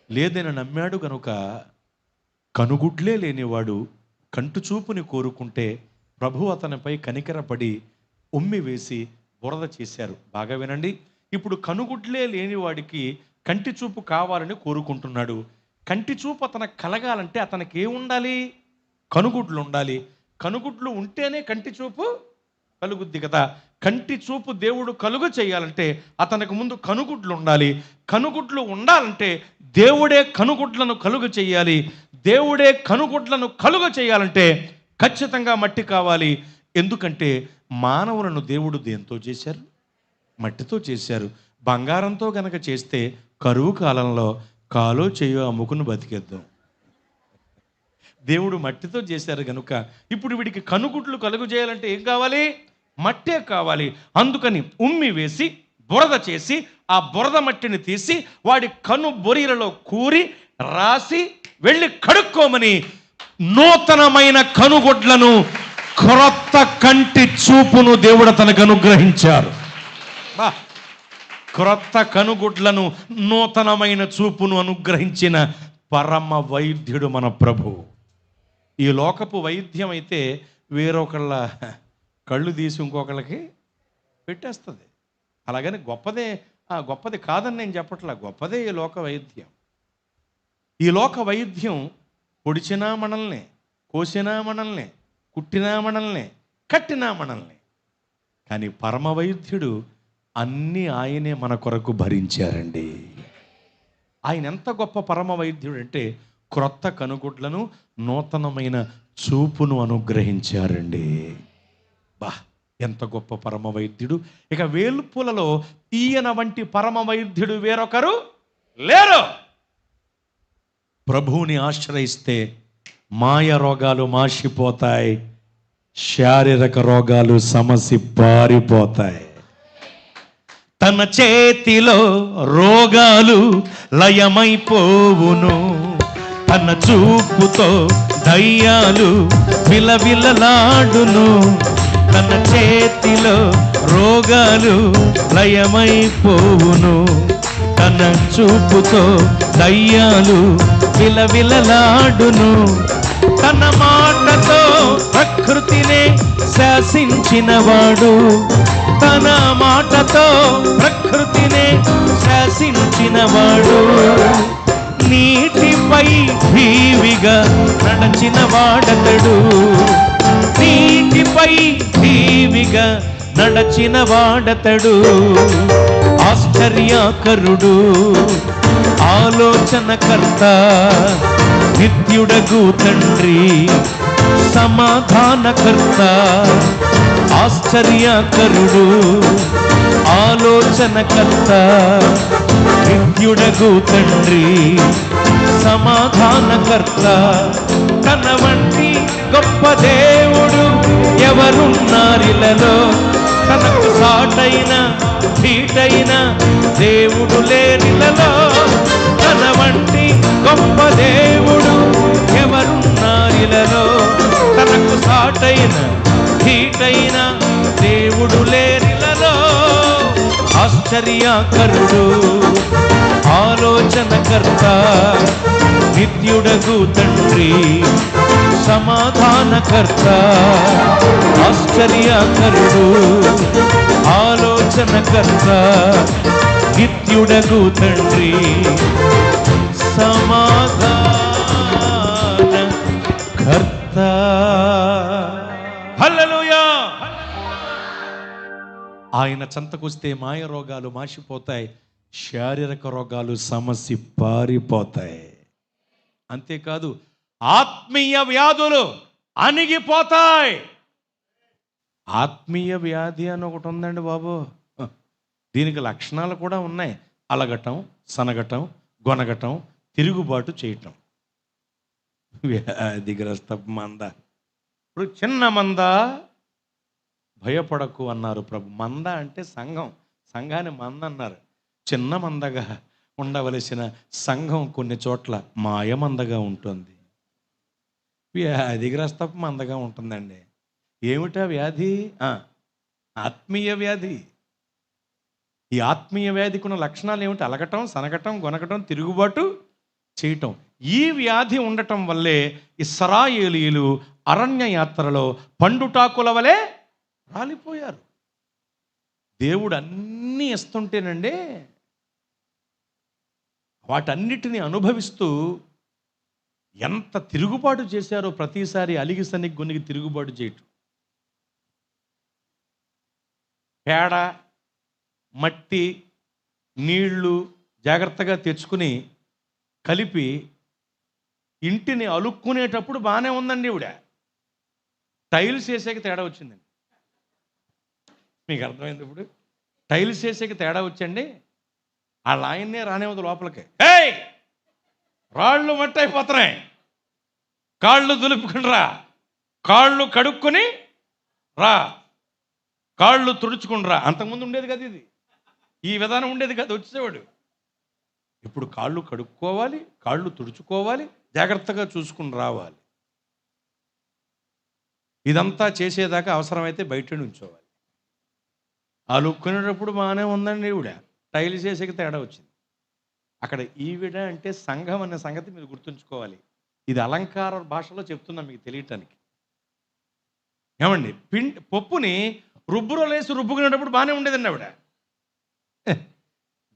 లేదని నమ్మాడు. కనుక కనుగుడ్లే లేనివాడు కంటి చూపుని కోరుకుంటే ప్రభు అతనిపై కనికరపడి ఉమ్మి వేసి బురద చేశారు. బాగా వినండి, ఇప్పుడు కనుగుడ్లే లేనివాడికి కంటి చూపు కావాలని కోరుకుంటున్నాడు. కంటి చూపు అతనికి కలగాలంటే అతనికి ఏముండాలి? కనుగుడ్లు ఉండాలి. కనుగుడ్లు ఉంటేనే కంటి చూపు కలుగుద్ది కదా. కంటి చూపు దేవుడు కలుగ చేయాలంటే అతనికి ముందు కనుగుడ్లు ఉండాలి. కనుగుడ్లు ఉండాలంటే దేవుడే కనుగుడ్లను కలుగ చేయాలి. దేవుడే కనుగుడ్లను కలుగ చేయాలంటే ఖచ్చితంగా మట్టి కావాలి. ఎందుకంటే మానవులను దేవుడు దేంతో చేశారు? మట్టితో చేశారు. బంగారంతో గనక చేస్తే కరువు కాలంలో కాలో చేయో అమ్ముకుని బతికేద్దాం. దేవుడు మట్టితో చేశారు కనుక ఇప్పుడు వీడికి కనుగుడ్లు కలుగు చేయాలంటే ఏం కావాలి? మట్టే కావాలి. అందుకని ఉమ్మి వేసి బురద చేసి ఆ బురద మట్టిని తీసి వాడి కను బొరియలలో కూరి రాసి వెళ్ళి కడుక్కోమని నూతనమైన కనుగుడ్లను, క్రొత్త కంటి చూపును దేవుడు తనకు అనుగ్రహించారు. క్రొత్త కనుగుడ్లను, నూతనమైన చూపును అనుగ్రహించిన పరమ వైద్యుడు మన ప్రభు. ఈ లోకపు వైద్యం అయితే వేరొకళ్ళ కళ్ళు తీసి ఇంకొకళ్ళకి పెట్టేస్తుంది. అలాగని గొప్పది కాదని నేను చెప్పట్లా, గొప్పదే ఈ లోక వైద్యం. ఈ లోక వైద్యం పొడిచినా మనల్ని, కోసినా మనల్ని, కుట్టినా మనల్ని, కట్టినా మనల్ని. కానీ పరమ వైద్యుడు అన్నీ ఆయనే మన కొరకు భరించారండి. ఆయన ఎంత గొప్ప పరమ వైద్యుడు అంటే క్రొత్త కనుగుడ్లను, నూతనమైన చూపును అనుగ్రహించారండి. బా, ఎంత గొప్ప పరమ వైద్యుడు. ఇక వేల్పులలో ఈయన వంటి పరమ వైద్యుడు వేరొకరు లేరు. ప్రభువుని ఆశ్రయిస్తే మాయ రోగాలు మాసిపోతాయి, శారీరక రోగాలు సమసి పారిపోతాయి. తన చేతిలో రోగాలు లయమైపోవును, తన చూపుతో దయ్యాలు విలవిలలాడును. తన చేతిలో రోగాలు లయమైపోవును, తన చూపుతో దయ్యాలు విలవిలలాడును. తన మాటతో ప్రకృతినే శాసించినవాడు, తన మాటతో ప్రకృతినే శాసించినవాడు. నీటిపై ఠీవిగా నడచిన వాడతడు, నీటిపై ఠీవిగా నడచిన వాడతడు. ఆశ్చర్యకరుడు, ఆలోచనకర్త, నిత్యుడగు తండ్రి, సమాధానకర్త. ఆశ్చర్యకరుడు, ఆలోచనకర్త, నిత్యుడగు తండ్రి, సమాధానకర్త. తన వంటి గొప్ప దేవుడు ఎవరున్నారిలలో? తనకు సాటైన ధీటైన దేవుడు లేనిలలో. తన వంటి గొప్ప దేవుడు ఎవరున్నారిలలో? తనకు సాటైన ధీటైన దేవుడు లేనిలలో. ఆశ్చర్యకరుడు, ఆలోచనకర్త, నిత్యుడగు తండ్రి, సమాధానకర్త. ఆశ్చర్యకరుడు, ఆలోచనకర్త, నిత్యుడగు తండ్రి, సమాధానకర్త. హల్లెలూయా. ఆయన చెంతకొస్తే మాయ రోగాలు మాసిపోతాయి, శారీరక రోగాలు సమసి పారిపోతాయి. అంతేకాదు ఆత్మీయ వ్యాధులు అణిగిపోతాయి. ఆత్మీయ వ్యాధి అని ఒకటి ఉందండి బాబు. దీనికి లక్షణాలు కూడా ఉన్నాయి. అలగటం, సనగటం, గొనగటం, తిరుగుబాటు చేయటం. వ్యాధిగ్రస్త మంద. ఇప్పుడు చిన్న మంద భయపడకు అన్నారు ప్రభు. మంద అంటే సంఘం, సంఘాన్ని మంద అన్నారు. చిన్న మందగా ఉండవలసిన సంఘం కొన్ని చోట్ల మాయమందగా ఉంటుంది, వ్యాధిగ్రస్త మందగా ఉంటుందండి. ఏమిటా వ్యాధి? ఆత్మీయ వ్యాధి. ఈ ఆత్మీయ వ్యాధికి ఉన్న లక్షణాలు ఏమిటి? అలగటం, సనగటం, గొనగటం, తిరుగుబాటు చేయటం. ఈ వ్యాధి ఉండటం వల్లే ఇశ్రాయేలీయులు అరణ్య యాత్రలో పండుటాకుల వలె రాలిపోయారు. దేవుడు అన్నీ ఇస్తుంటేనండి వాటన్నిటిని అనుభవిస్తూ ఎంత తిరుగుబాటు చేశారో. ప్రతిసారి అలిగి సనికి గొనికి తిరుగుబాటు చేయటం. పేడ, మట్టి, నీళ్లు జాగ్రత్తగా తెచ్చుకుని కలిపి ఇంటిని అలుక్కునేటప్పుడు బాగానే ఉందండి ఈవిడ. టైల్స్ వేసేకి తేడా వచ్చిందండి. మీకు అర్థమైంది? ఇప్పుడు టైల్స్ వేసేకి తేడా వచ్చండి. వాళ్ళ ఆయన్నే రానేవద్దు లోపలికి. ఏయ్, రాళ్ళు మట్టి అయిపోతున్నాయి, కాళ్ళు దులుపుకుని రా, కాళ్ళు కడుక్కొని రా, కాళ్ళు తుడుచుకుని రా. అంతకుముందు ఉండేది కదా ఇది, ఈ విధానం ఉండేది కదా. వచ్చేవాడు ఇప్పుడు కాళ్ళు కడుక్కోవాలి, కాళ్ళు తుడుచుకోవాలి, జాగ్రత్తగా చూసుకుని రావాలి. ఇదంతా చేసేదాకా అవసరమైతే బయట నుంచోవాలి. అలుక్కునేటప్పుడు బాగానే ఉందండి ఈవిడ, టైల్స్ వేసేకి తేడా వచ్చింది. అక్కడ ఈవిడ అంటే సంఘం అనే సంగతి మీరు గుర్తుంచుకోవాలి. ఇది అలంకార భాషలో చెప్తున్నా మీకు తెలియటానికి. ఏమండి, పప్పుని రుబ్బురోలేసి రుబ్బుకునేటప్పుడు బాగానే ఉండేదండి ఆవిడ.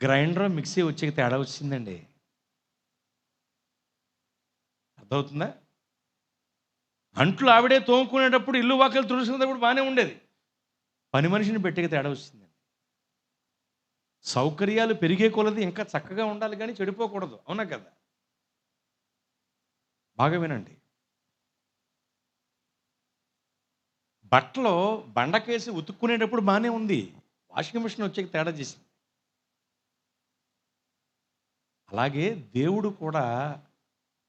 గ్రైండర్ మిక్సీ వచ్చే తేడా వచ్చిందండి. అర్థమవుతుందా? అంట్లు ఆవిడే తోముకునేటప్పుడు, ఇల్లు వాకిలు తుడుచుకునేటప్పుడు బాగానే ఉండేది. పని మనిషిని పెట్టే తేడా వచ్చిందండి. సౌకర్యాలు పెరిగే కొలది ఇంకా చక్కగా ఉండాలి కానీ చెడిపోకూడదు. అవునా కదా? బాగా వినండి. బట్టలు బండకేసి ఉతుక్కునేటప్పుడు బాగానే ఉంది, వాషింగ్ మిషన్ వచ్చే తేడా చేసింది. అలాగే దేవుడు కూడా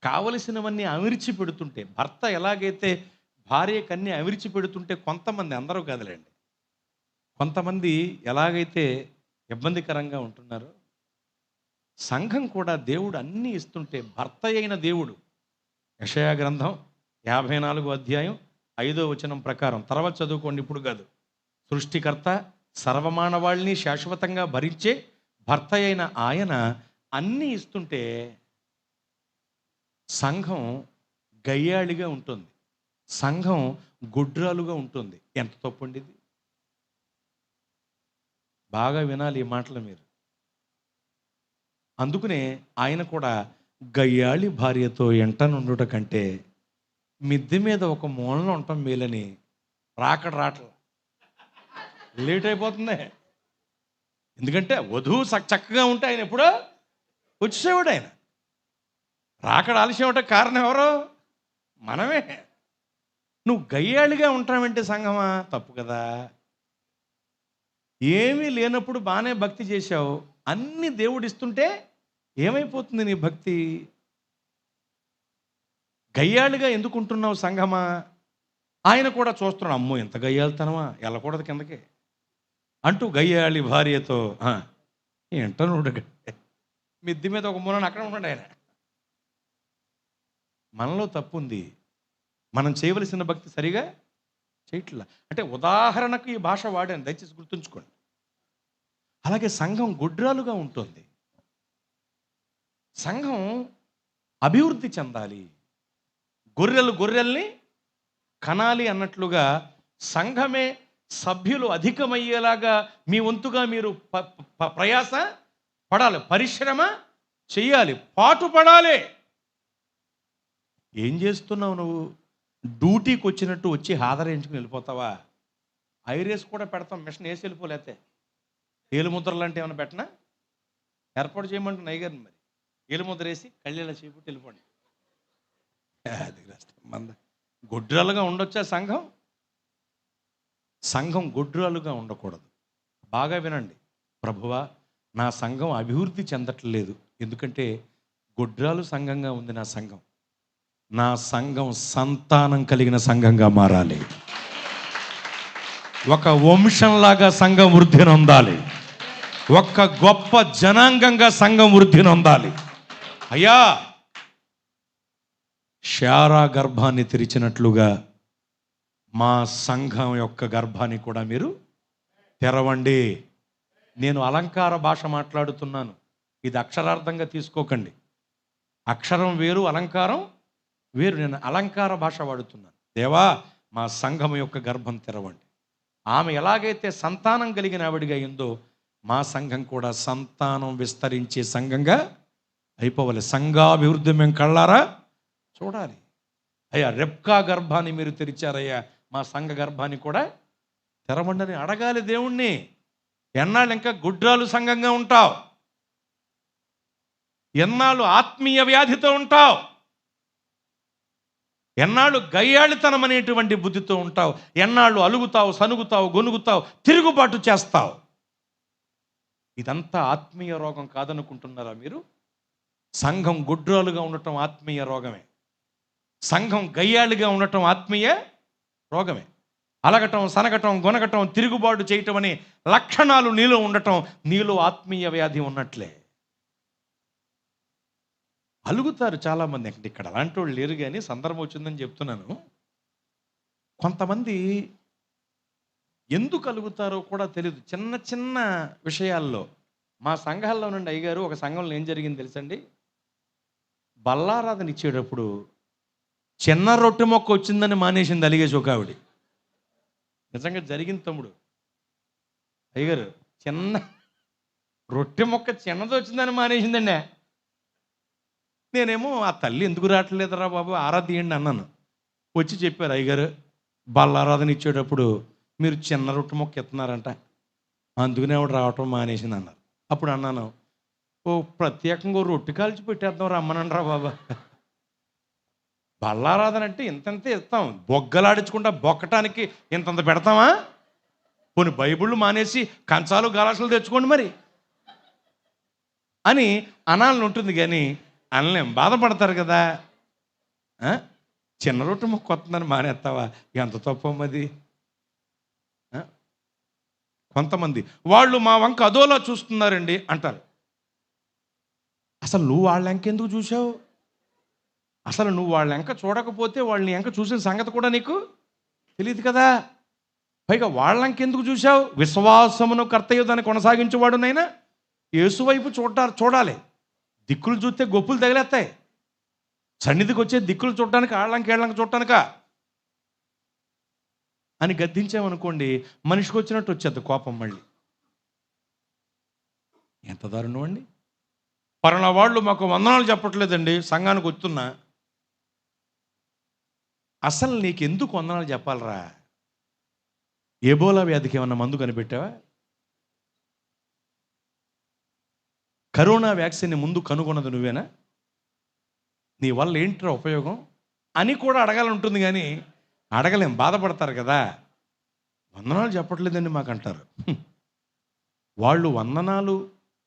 కావలసినవన్నీ అవిర్చి పెడుతుంటే, భర్త ఎలాగైతే భార్యకన్నీ అవిర్చి పెడుతుంటే, కొంతమంది, అందరూ కదలండి, కొంతమంది ఎలాగైతే ఇబ్బందికరంగా ఉంటున్నారో, సంఘం కూడా దేవుడు అన్నీ ఇస్తుంటే, భర్త అయిన దేవుడు యెషయా గ్రంథం 54వ అధ్యాయం 5వ వచనం ప్రకారం, తర్వాత చదువుకోండి, ఇప్పుడు కాదు. సృష్టికర్త సర్వమానవాళ్ళని శాశ్వతంగా భరించే భర్త అయిన ఆయన అన్నీ ఇస్తుంటే సంఘం గయ్యాళిగా ఉంటుంది, సంఘం గుడ్రాలుగా ఉంటుంది. ఎంత తప్పండి ఇది? బాగా వినాలి ఈ మాటలు మీరు. అందుకనే ఆయన కూడా గయ్యాళి భార్యతో ఎంటనుండుట కంటే మిద్దె మీద ఒక మూలన ఉండటం మేలని రాట్ల లేట్ అయిపోతుంది. ఎందుకంటే వధువు చక్కగా ఉంటే ఆయన ఎప్పుడో వచ్చేవాడు. ఆయన రాకడ ఆలస్యం అవటం కారణం ఎవరో? మనమే. నువ్వు గయ్యాళిగా ఉంటావంటే సంఘమా? తప్పు కదా. ఏమీ లేనప్పుడు బాగానే భక్తి చేశావు, అన్ని దేవుడు ఇస్తుంటే ఏమైపోతుంది నీ భక్తి? గయ్యాళిగా ఎందుకు ఉంటున్నావు సంఘమా? ఆయన కూడా చూస్తున్నాడు, అమ్మో ఎంత గయ్యాళితనమా, వెళ్ళకూడదు కిందకి అంటూ గయ్యాళి భార్యతో ఏంటనుడు మిద్ది మీద ఒక మూలన అక్కడ ఉన్నాడు ఆయన. మనలో తప్పు ఉంది, మనం చేయవలసిన భక్తి సరిగా చేయట్లా. అంటే ఉదాహరణకు ఈ భాష వాడాను, దయచేసి గుర్తుంచుకోండి. అలాగే సంఘం గుడ్రాలుగా ఉంటుంది. సంఘం అభివృద్ధి చెందాలి, గొర్రెల్ని కనాలి అన్నట్లుగా సంఘమే సభ్యులు అధికమయ్యేలాగా మీ వంతుగా మీరు ప్రయాస పడాలి, పరిశ్రమ చెయ్యాలి, పాటు పడాలి. ఏం చేస్తున్నావు నువ్వు? డ్యూటీకి వచ్చినట్టు వచ్చి హాజరేయించుకుని వెళ్ళిపోతావా? ఐరేస్ కూడా పెడతాం, మిషన్ వేసి వెళ్ళిపోలేతే. ఏలుముద్ర లాంటి ఏమైనా పెట్టినా ఏర్పాటు చేయమంటున్నా అయ్యగారిని. మరి ఏలుముద్ర వేసి కళ్ళేలా చేపట్టి వెళ్ళిపోండి. అది మంద గొడ్రాలుగా ఉండొచ్చా సంఘం? సంఘం గొడ్రాలుగా ఉండకూడదు. బాగా వినండి. ప్రభువా, నా సంఘం అభివృద్ధి చెందట్లేదు, ఎందుకంటే గొడ్రాలు సంఘంగా ఉంది నా సంఘం. నా సంఘం సంతానం కలిగిన సంఘంగా మారాలి, ఒక వంశంలాగా సంఘం వృద్ధి నొందాలి, ఒక్క గొప్ప జనాంగంగా సంఘం వృద్ధి నొందాలి. అయ్యా, శారా గర్భాన్ని తెరిచినట్లుగా మా సంఘం యొక్క గర్భాన్ని కూడా మీరు తెరవండి. నేను అలంకార భాష మాట్లాడుతున్నాను, ఇది అక్షరార్థంగా తీసుకోకండి. అక్షరం వేరు, అలంకారం వేరు. నేను అలంకార భాష వాడుతున్నాను. దేవా, మా సంఘం యొక్క గర్భం తెరవండి. ఆమె ఎలాగైతే సంతానం కలిగిన ఆవిడిగా అయిందో, మా సంఘం కూడా సంతానం విస్తరించే సంఘంగా అయిపోవాలి. సంఘాభివృద్ధి మేము కళ్ళారా చూడాలి. అయ్యా, రెబ్కా గర్భాన్ని మీరు తెరిచారయ్యా, మా సంఘ గర్భాన్ని కూడా తెరవండి అడగాలి దేవుణ్ణి. ఎన్నాళ్ళు ఇంకా గుడ్రాలు సంఘంగా ఉంటావు? ఎన్నాళ్ళు ఆత్మీయ వ్యాధితో ఉంటావు? ఎన్నాళ్ళు గయ్యాళితనం అనేటువంటి బుద్ధితో ఉంటావు? ఎన్నాళ్ళు అలుగుతావు, సనుగుతావు, గొనుగుతావు, తిరుగుబాటు చేస్తావు? ఇదంతా ఆత్మీయ రోగం కాదనుకుంటున్నారా మీరు? సంఘం గుడ్రాలుగా ఉండటం ఆత్మీయ రోగమే. సంఘం గయ్యాళిగా ఉండటం ఆత్మీయ రోగమే. అలగటం, సనగటం, గొనగటం, తిరుగుబాటు చేయటం అనే లక్షణాలు నీలో ఉండటం నీలో ఆత్మీయ వ్యాధి ఉన్నట్లే. అలుగుతారు చాలామంది. ఇక్కడ అలాంటి వాళ్ళు లేరు, కానీ సందర్భం వచ్చిందని చెప్తున్నాను. కొంతమంది ఎందుకు అలుగుతారో కూడా తెలియదు చిన్న చిన్న విషయాల్లో. మా సంఘాల్లో నుండి అయ్యగారు ఒక సంఘంలో ఏం జరిగింది తెలుసండి? బల్లారాధన ఇచ్చేటప్పుడు చిన్న రొట్టె మొక్క వచ్చిందని మానేసింది అలిగేసి ఒక ఆవిడ. నిజంగా జరిగింది తమ్ముడు. అయ్యగారు చిన్న రొట్టె మొక్క చిన్నది వచ్చిందని మానేసిందండి. నేనేమో ఆ తల్లి ఎందుకు రావట్లేదురా బాబు, ఆరాధీయండి అన్నాను. వచ్చి చెప్పారు, అయ్యగారు బల్లారాధన ఇచ్చేటప్పుడు మీరు చిన్న రొట్టె మొక్క ఎత్తున్నారంట, అందుకనే ఆవిడ రావటం మానేసింది అన్నారు. అప్పుడు అన్నాను, ఓ ప్రత్యేకంగా రొట్టె కాల్చి పెట్టేద్దాం రమ్మనండి రా బాబా. బల్లారాధన అంటే ఇంతంతే ఇస్తాం, బొగ్గలాడించకుండా బొక్కటానికి ఇంతంత పెడతామా? కొన్ని బైబిళ్ళు మానేసి కంచాలు గలాసులు తెచ్చుకోండి మరి అని అనాలని ఉంటుంది, కానీ అనలేం, బాధపడతారు కదా. చిన్న రొట్టె మొక్క వస్తుందని మానేస్తావా? ఎంత తప్పమ్మది. కొంతమంది వాళ్ళు మా వంక అదోలా చూస్తున్నారండి అంటారు. అసలు నువ్వు వాళ్ళ ఎంక ఎందుకు చూసావు? అసలు నువ్వు వాళ్ళ ఎంక చూడకపోతే వాళ్ళని ఎంక చూసిన సంగతి కూడా నీకు తెలియదు కదా. పైగా వాళ్ళంక ఎందుకు చూసావు? విశ్వాసమును కర్తయ్య దాన్ని కొనసాగించేవాడునైనా యేసు వైపు చూడాలి. దిక్కులు చూస్తే గొప్పులు తగిలేస్తాయి. సన్నిధికి వచ్చే దిక్కులు చూడటానికి ఆళ్ళంక ఏళ్ళంక చూడటానిక అని గద్దించామనుకోండి, మనిషికి వచ్చినట్టు వచ్చేది కోపం. మళ్ళీ ఎంత దారుణం అండి. పలానా వాళ్ళు మాకు వందనాలు చెప్పట్లేదండి, సంఘానికి వస్తున్నా. అసలు నీకు ఎందుకు వందనాలు చెప్పాలరా? ఎబోలా వ్యాధికి ఏమన్నా మందు కనిపెట్టావా? కరోనా వ్యాక్సిన్ని ముందు కనుగొన్నది నువ్వేనా? నీ వల్ల ఏంట్రా ఉపయోగం అని కూడా అడగాలంటుంది, కానీ అడగలేం, బాధపడతారు కదా. వందనాలు చెప్పట్లేదండి మాకంటారు. వాళ్ళు వందనాలు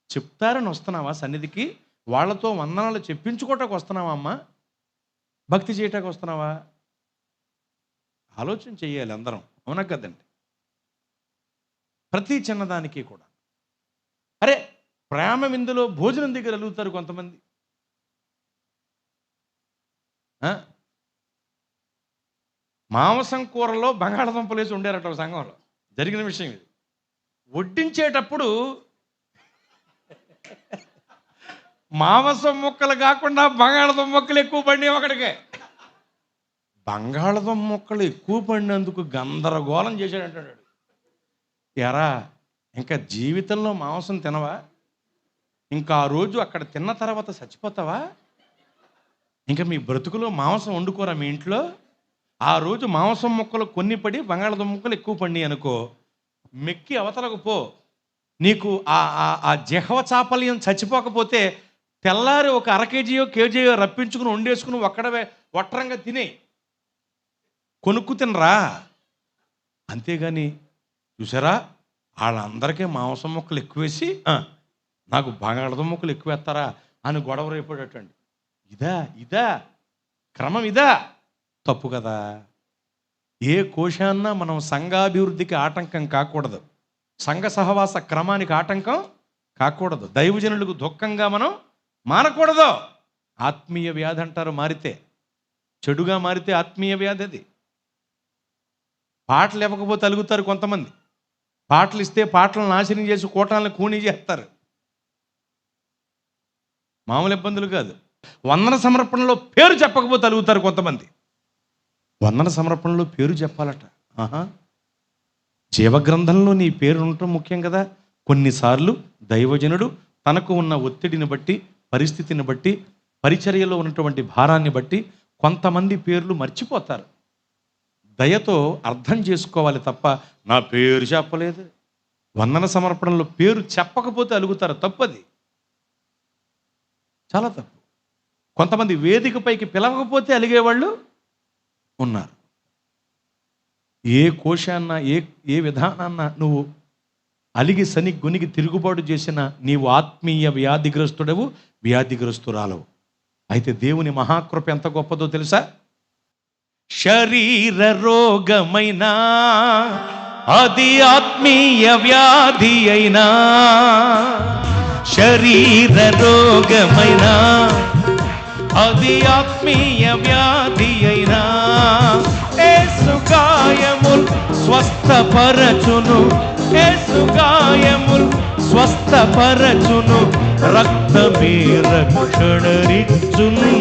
చెప్తారని వస్తున్నావా సన్నిధికి? వాళ్ళతో వందనాలు చెప్పించుకోవటానికి వస్తున్నావా అమ్మా? భక్తి చేయటానికి వస్తున్నావా? ఆలోచన చెయ్యాలి అందరం, అవునా కదండి? ప్రతి చిన్నదానికి కూడా. అరే ప్రేమ విందులో భోజనం దగ్గర అలుగుతారు కొంతమంది. మాంసం కూరలో బంగాళదుంపలు వేసి ఉండారట సంఘంలో, జరిగిన విషయం ఇది. వడ్డించేటప్పుడు మాంసం ముక్కలు కాకుండా బంగాళదుంప ముక్కలు ఎక్కువ పడినాయి ఒకడికే. బంగాళదుంప ముక్కలు ఎక్కువ పడినందుకు గందరగోళం చేశాడంటాడు. ఎరా ఇంకా జీవితంలో మాంసం తినవా? ఇంకా ఆ రోజు అక్కడ తిన్న తర్వాత చచ్చిపోతావా? ఇంకా మీ బ్రతుకులో మాంసం వండుకోరా మీ ఇంట్లో? ఆ రోజు మాంసం ముక్కలు కొన్ని పడి బంగాళదుంప ముక్కలు ఎక్కువ పడి అనుకో, మెక్కి అవతలకు పో. నీకు ఆ జిహ్వ చాపల్యం చచ్చిపోకపోతే తెల్లారి ఒక కేజీయో రప్పించుకుని వండేసుకుని ఒక్కడవే వట్రంగా తినే కొనుక్కు తినరా. అంతేగాని చూసారా వాళ్ళందరికీ మాంసం ముక్కలు ఎక్కువేసి నాకు బంగాళదుంప ముక్కలు ఎక్కువ వేస్తారా అని గొడవ రేపడటండి. ఇదా క్రమం? ఇదా తప్పు కదా. ఏ కోశాన్నా మనం సంఘాభివృద్ధికి ఆటంకం కాకూడదు, సంఘ సహవాస క్రమానికి ఆటంకం కాకూడదు, దైవజనులకు దుఃఖంగా మనం మారకూడదు. ఆత్మీయ వ్యాధి అంటారు మారితే, చెడుగా మారితే ఆత్మీయ వ్యాధి అది. పాటలు ఇవ్వకపోతే అలుగుతారు కొంతమంది, పాటలు ఇస్తే పాటలను నాశనం చేసి కూటాలను కూనీ చేస్తారు. మామూలు ఇబ్బందులు కాదు. వందన సమర్పణలో పేరు చెప్పకపోతే అలుగుతారు కొంతమంది. వందన సమర్పణలో పేరు చెప్పాలట. జీవగ్రంథంలో నీ పేరు ఉండటం ముఖ్యం కదా. కొన్నిసార్లు దైవజనుడు తనకు ఉన్న ఒత్తిడిని బట్టి, పరిస్థితిని బట్టి, పరిచర్యలో ఉన్నటువంటి భారాన్ని బట్టి కొంతమంది పేర్లు మర్చిపోతారు. దయతో అర్థం చేసుకోవాలి తప్ప నా పేరు చెప్పలేదు. వందన సమర్పణలో పేరు చెప్పకపోతే అలుగుతారు, తప్పది, చాలా తప్పు. కొంతమంది వేదికపైకి పిలవకపోతే అలిగేవాళ్ళు ఉన్నారు. ఏ కోశాన్న ఏ విధానాన్న నువ్వు అలిగి సని గునికి తిరుగుబాటు చేసిన నీవు ఆత్మీయ వ్యాధిగ్రస్తుడవు, వ్యాధిగ్రస్తురాలవు. అయితే దేవుని మహాకృప ఎంత గొప్పదో తెలుసా? శరీర రోగమైనా అది ఆత్మీయ వ్యాధి అయినా, శరీర రోగమైనా అది ఆత్మీయ వ్యాధి అయినా, యేసు గాయముల్ స్వస్థపరచును, యేసు గాయముల్ స్వస్థపరచును, రక్తమే రక్షణనిచ్చును,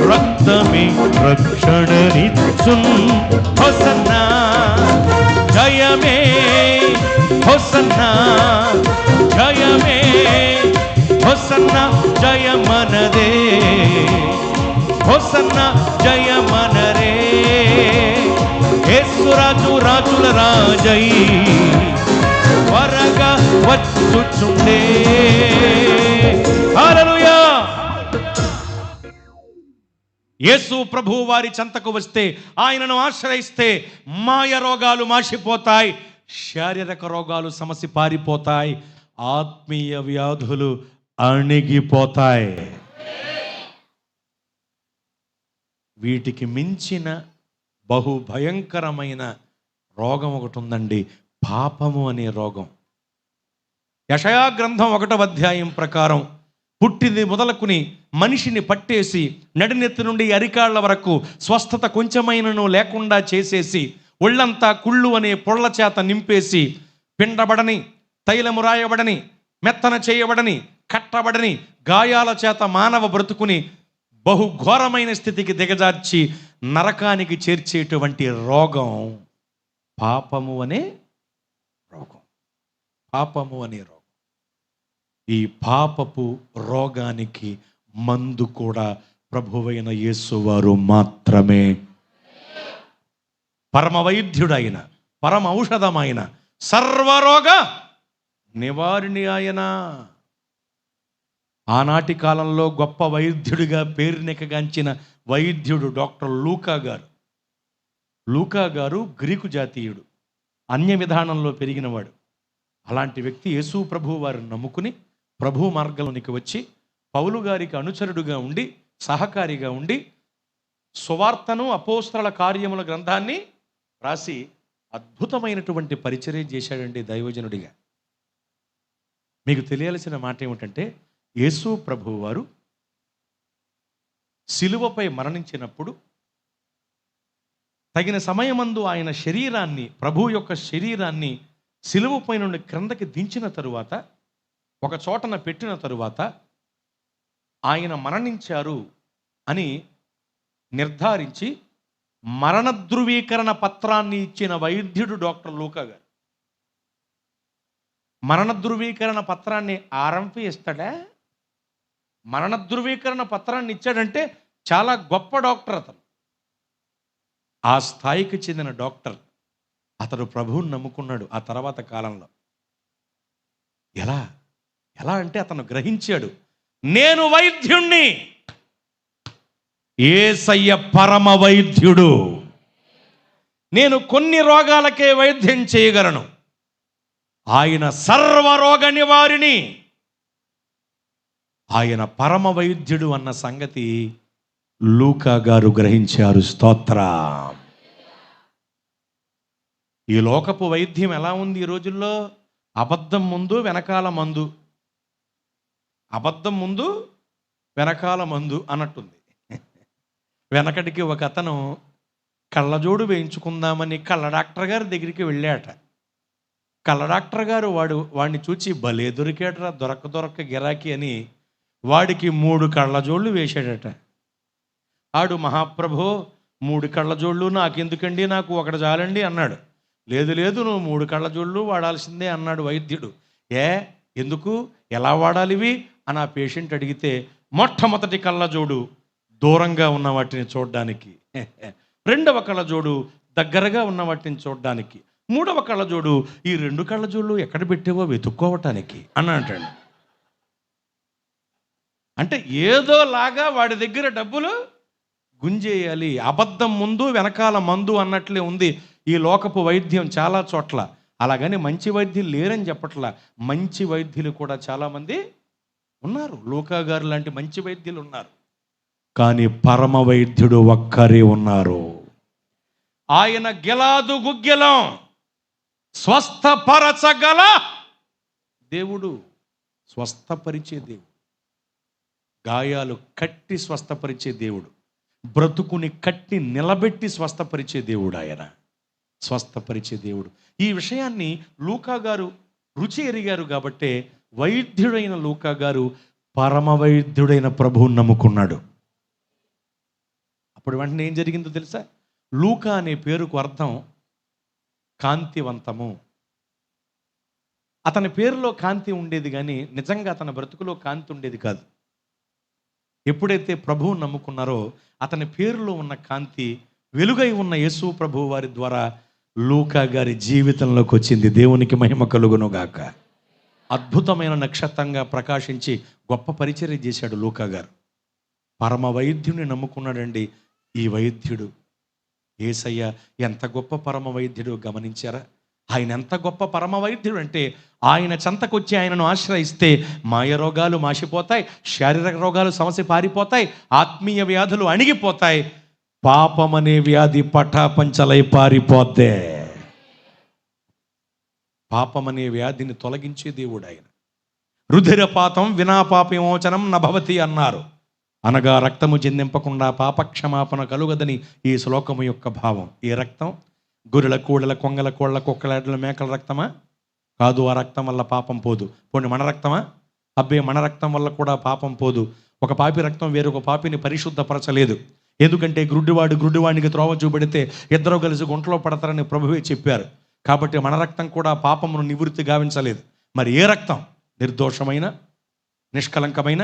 రక్తమే రక్షణనిచ్చును. హోసన్నా జయమే, హోసన్నా జయమే, హోసన్నా జయమనదే, హోసన్నా జయమనరే. యేసురాజు రాజుల రాజై త్వరగా వచ్చుచుండే. హల్లెలూయా. యేసు ప్రభు వారి చెంతకు వస్తే, ఆయనను ఆశ్రయిస్తే మాయ రోగాలు మాసిపోతాయి, శారీరక రోగాలు సమసి పారిపోతాయి, ఆత్మీయ వ్యాధులు అణిగిపోతాయి. వీటికి మించిన బహు భయంకరమైన రోగం ఒకటి ఉందండి, పాపము అనే రోగం. యెషయా గ్రంథం 1వ అధ్యాయం ప్రకారం పుట్టింది మొదలుకుని మనిషిని పట్టేసి నడినెత్తి నుండి అరికాళ్ల వరకు స్వస్థత కొంచెమైనను లేకుండా చేసేసి, ఒళ్ళంతా కుళ్ళు అనే పొళ్ల చేత నింపేసి, పిండబడని, తైలము రాయబడని, మెత్తన చేయబడని, కట్టబడని గాయాల చేత మానవ బ్రతుకుని బహుఘోరమైన స్థితికి దిగజార్చి నరకానికి చేర్చేటువంటి రోగం పాపము అనే రోగం. పాపము అనే రోగం. ఈ పాపపు రోగానికి మందు కూడా ప్రభువైన యేసువారు మాత్రమే. పరమ వైద్యుడైన, పరమ ఔషధమైన, సర్వరోగ నివారిణి ఆయన. ఆనాటి కాలంలో గొప్ప వైద్యుడిగా పేరునికగాంచిన వైద్యుడు డాక్టర్ లూకా గారు. లూకా గారు గ్రీకు జాతీయుడు, అన్య విధానంలో పెరిగినవాడు. అలాంటి వ్యక్తి యేసు ప్రభు వారిని నమ్ముకుని ప్రభు మార్గంలోనికి వచ్చి పౌలు గారికి అనుచరుడుగా ఉండి, సహకారిగా ఉండి, సువార్తను అపోస్తల కార్యముల గ్రంథాన్ని రాసి అద్భుతమైనటువంటి పరిచర్య చేశాడండి దైవజనుడిగా. మీకు తెలియాల్సిన మాట ఏమిటంటే, యేసు ప్రభు వారు శిలువపై మరణించినప్పుడు తగిన సమయమందు ఆయన శరీరాన్ని, ప్రభు యొక్క శరీరాన్ని శిలువపై నుండి క్రిందకి దించిన తరువాత, ఒక చోటన పెట్టిన తరువాత ఆయన మరణించారు అని నిర్ధారించి మరణ ధృవీకరణ పత్రాన్ని ఇచ్చిన వైద్యుడు డాక్టర్ లూకా గారు. మరణ ధృవీకరణ పత్రాన్ని ఆర్ఎంపీ ఇస్తాడా? మరణ ధృవీకరణ పత్రాన్ని ఇచ్చాడంటే చాలా గొప్ప డాక్టర్ అతను. ఆ స్థాయికి చెందిన డాక్టర్ అతడు ప్రభువుని నమ్ముకున్నాడు. ఆ తర్వాత కాలంలో ఎలా అంటే అతను గ్రహించాడు, నేను వైద్యుణ్ణి, యేసయ్య పరమ వైద్యుడు, నేను కొన్ని రోగాలకే వైద్యం చేయగలను, ఆయన సర్వరోగ నివారిణి, ఆయన పరమ వైద్యుడు అన్న సంగతి లూకా గారు గ్రహించారు. స్తోత్రం. ఈ లోకపు వైద్యం ఎలా ఉంది ఈ రోజుల్లో? అబద్ధం ముందు వెనకాల మందు, అబద్ధం ముందు వెనకాల మందు అన్నట్టుంది. వెనకటికి ఒక అతను కళ్ళజోడు వేయించుకుందామని కళ్ళ డాక్టర్ గారి దగ్గరికి వెళ్ళాట. కళ్ళ డాక్టర్ గారు వాడిని చూచి భలే దొరికాడరా, దొరక్క గిరాకీ అని వాడికి 3 కళ్ళజోళ్ళు వేశాడట. ఆడు, మహాప్రభో 3 కళ్ళజోళ్ళు నాకెందుకండి, నాకు ఒకటి చాలండి అన్నాడు. లేదు నువ్వు 3 కళ్ళజోళ్ళు వాడాల్సిందే అన్నాడు వైద్యుడు. ఎందుకు, ఎలా వాడాలివి అని ఆ పేషెంట్ అడిగితే, మొట్టమొదటి కళ్ళజోడు దూరంగా ఉన్న వాటిని చూడడానికి, రెండవ కళ్ళజోడు దగ్గరగా ఉన్న వాటిని చూడడానికి. మూడవ కళ్ళజోడు ఈ 2 కళ్ళజోళ్ళు ఎక్కడ పెట్టావో వెతుక్కోవటానికి అని అంటాడు. అంటే ఏదోలాగా వాడి దగ్గర డబ్బులు గుంజేయాలి. అబద్ధం ముందు వెనకాల మందు అన్నట్లే ఉంది ఈ లోకపు వైద్యం చాలా చోట్ల. అలాగని మంచి వైద్యులు లేరని చెప్పట్లా. మంచి వైద్యులు కూడా చాలామంది ఉన్నారు. లూకా గారు లాంటి మంచి వైద్యులు ఉన్నారు. కానీ పరమ వైద్యుడు ఒక్కరే ఉన్నారు. ఆయన గిలాదు గుగ్గిలం స్వస్థపరచగల దేవుడు, స్వస్థపరిచే దేవుడు, గాయాలు కట్టి స్వస్థపరిచే దేవుడు, బ్రతుకుని కట్టి నిలబెట్టి స్వస్థపరిచే దేవుడు. ఆయన స్వస్థపరిచే దేవుడు. ఈ విషయాన్ని లూకా గారు రుచి ఎరిగారు కాబట్టే వైద్యుడైన లూకా గారు పరమ వైద్యుడైన ప్రభువుని నమ్ముకున్నాడు. అప్పుడు వెంటనే ఏం జరిగిందో తెలుసా? లూకా అనే పేరుకు అర్థం కాంతివంతము. అతని పేరులో కాంతి ఉండేది కానీ నిజంగా అతని బ్రతుకులో కాంతి ఉండేది కాదు. ఎప్పుడైతే ప్రభువు నమ్ముకున్నారో అతని పేరులో ఉన్న కాంతి వెలుగై ఉన్న యేసు ప్రభువు వారి ద్వారా లూకా గారి జీవితంలోకి వచ్చింది. దేవునికి మహిమ కలుగును గాక. అద్భుతమైన నక్షత్రంగా ప్రకాశించి గొప్ప పరిచర్య చేశాడు లూకా గారు. పరమ వైద్యుని నమ్ముకున్నాడండి ఈ వైద్యుడు. యేసయ్య ఎంత గొప్ప పరమ వైద్యుడు గమనించారా? ఆయన ఎంత గొప్ప పరమ వైద్యుడు అంటే ఆయన చెంతకొచ్చి ఆయనను ఆశ్రయిస్తే మాయ రోగాలు మాసిపోతాయి, శారీరక రోగాలు సమస్య పారిపోతాయి, ఆత్మీయ వ్యాధులు అణిగిపోతాయి, పాపమనే వ్యాధి పటాపంచలై పారిపోతే. పాపమనే వ్యాధిని తొలగించే దేవుడు ఆయన. రుధిరపాతం వినా పాప విమోచనం నభవతి అన్నారు. అనగా రక్తము చెందింపకుండా పాపక్షమాపణ కలుగదని ఈ శ్లోకము యొక్క భావం. ఏ రక్తం? గొర్రెల కూడల కొంగల కోళ్ళ కుక్కల మేకల రక్తమా? కాదు. ఆ రక్తం వల్ల పాపం పోదు. పోనీ మన రక్తమా? అబ్బే, మన రక్తం వల్ల కూడా పాపం పోదు. ఒక పాపి రక్తం వేరొక పాపిని పరిశుద్ధపరచలేదు. ఎందుకంటే గ్రుడ్డివాడికి త్రోవ చూపెడితే ఇద్దరు కలిసి గుంటలో పడతారని ప్రభువే చెప్పారు. కాబట్టి మన రక్తం కూడా పాపమును నివృత్తి గావించలేదు. మరి ఏ రక్తం? నిర్దోషమైన, నిష్కలంకమైన,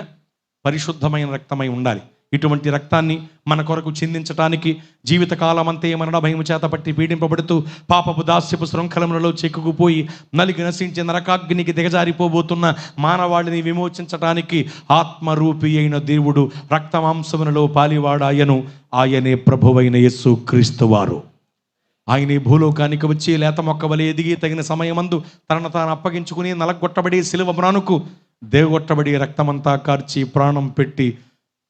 పరిశుద్ధమైన రక్తమై ఉండాలి. ఇటువంటి రక్తాన్ని మన కొరకు చిందించటానికి జీవితకాలం అంతే మరణ భయము చేత పట్టి పీడింపబడుతూ పాపపు దాస్యపు శృంఖలములలో చిక్కుకుపోయి నలిగి నశించి నరకాగ్నికి దిగజారిపోబోతున్న మానవాళిని విమోచించటానికి ఆత్మరూపి అయిన దేవుడు రక్తమాంసములలో పాలివాడాయను. ఆయనే ప్రభువైన యేసు క్రీస్తు వారు. ఆయన ఈ భూలోకానికి వచ్చి లేత మొక్క వలె ఎదిగి తగిన సమయమందు తనను తాను అప్పగించుకుని నలగొట్టబడి సిలువ మ్రానుకు దేవగొట్టబడి రక్తమంతా కార్చి ప్రాణం పెట్టి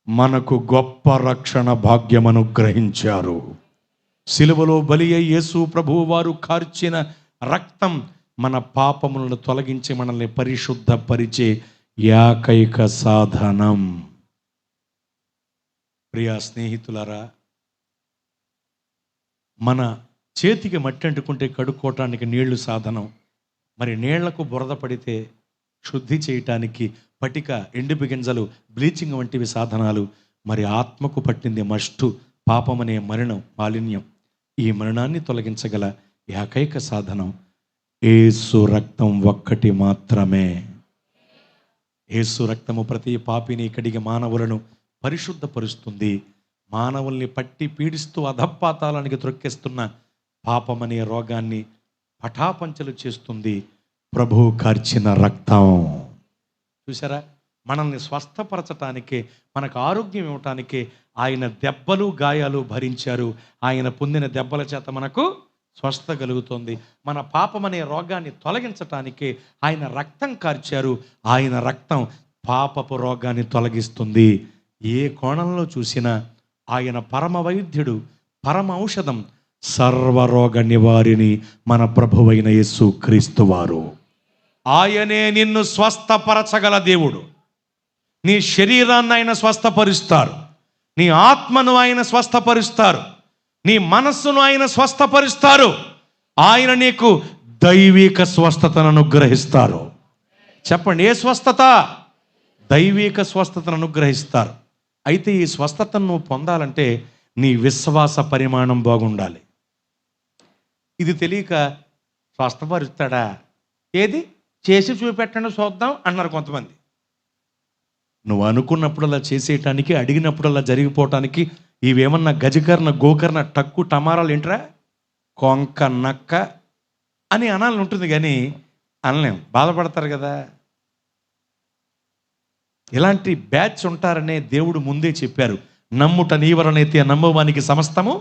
మనకు గొప్ప రక్షణ భాగ్యం అనుగ్రహించారు. సిలువలో బలి అయి యేసు ప్రభువు వారు కార్చిన రక్తం మన పాపములను తొలగించి మనల్ని పరిశుద్ధపరిచే ఏకైక సాధనం. ప్రియా స్నేహితులారా, మన చేతికి మట్టి అంటుకుంటే కడుక్కోవటానికి నీళ్లు సాధనం. మరి నీళ్లకు బురద పడితే శుద్ధి చేయటానికి పటిక, ఎండుపు గింజలు, బ్లీచింగ్ వంటివి సాధనాలు. మరి ఆత్మకు పట్టింది మస్టు, పాపమనే మరణం, మాలిన్యం. ఈ మరణాన్ని తొలగించగల ఏకైక సాధనం యేసు రక్తం ఒక్కటి మాత్రమే. యేసు రక్తము ప్రతి పాపిని కడిగి మానవులను పరిశుద్ధపరుస్తుంది. మానవుల్ని పట్టి పీడిస్తూ అధపాతాలానికి త్రొక్కేస్తున్న పాపమనే రోగాన్ని పటాపంచలు చేస్తుంది ప్రభువు కార్చిన రక్తం. చూసారా? మనల్ని స్వస్థపరచటానికే, మనకు ఆరోగ్యం ఇవ్వటానికే ఆయన దెబ్బలు గాయాలు భరించారు. ఆయన పొందిన దెబ్బల చేత మనకు స్వస్థత కలుగుతుంది. మన పాపమనే రోగాన్ని తొలగించటానికే ఆయన రక్తం కార్చారు. ఆయన రక్తం పాపపు రోగాన్ని తొలగిస్తుంది. ఏ కోణంలో చూసినా ఆయన పరమ వైద్యుడు, పరమ ఔషధం, సర్వరోగ నివారిణి మన ప్రభువైన యేసు క్రీస్తు వారు. ఆయనే నిన్ను స్వస్థపరచగల దేవుడు. నీ శరీరాన్ని ఆయన స్వస్థపరుస్తారు, నీ ఆత్మను ఆయన స్వస్థపరుస్తారు, నీ మనస్సును ఆయన స్వస్థపరుస్తారు. ఆయన నీకు దైవిక స్వస్థతను అనుగ్రహిస్తారు. చెప్పండి, ఏ స్వస్థత? దైవిక స్వస్థతను అనుగ్రహిస్తారు. అయితే ఈ స్వస్థతను నువ్వు పొందాలంటే నీ విశ్వాస పరిమాణం బాగుండాలి. ఇది తెలియక స్వస్థపరుస్తాడా, ఏది చేసి చూపెట్టండి చూద్దాం అన్నారు కొంతమంది. నువ్వు అనుకున్నప్పుడల్లా చేసేయటానికి, అడిగినప్పుడల్లా జరిగిపోవటానికి ఇవేమన్నా గజకర్ణ, గోకర్ణ, టక్కు టమారాలు ఏంట్రా? కొంక నక్క అని అనాలని ఉంటుంది, కానీ అనలేం, బాధపడతారు కదా. ఇలాంటి బ్యాచ్ ఉంటారనే దేవుడు ముందే చెప్పారు. నమ్ముట నీ వలనైతే నమ్మువానికి సమస్తము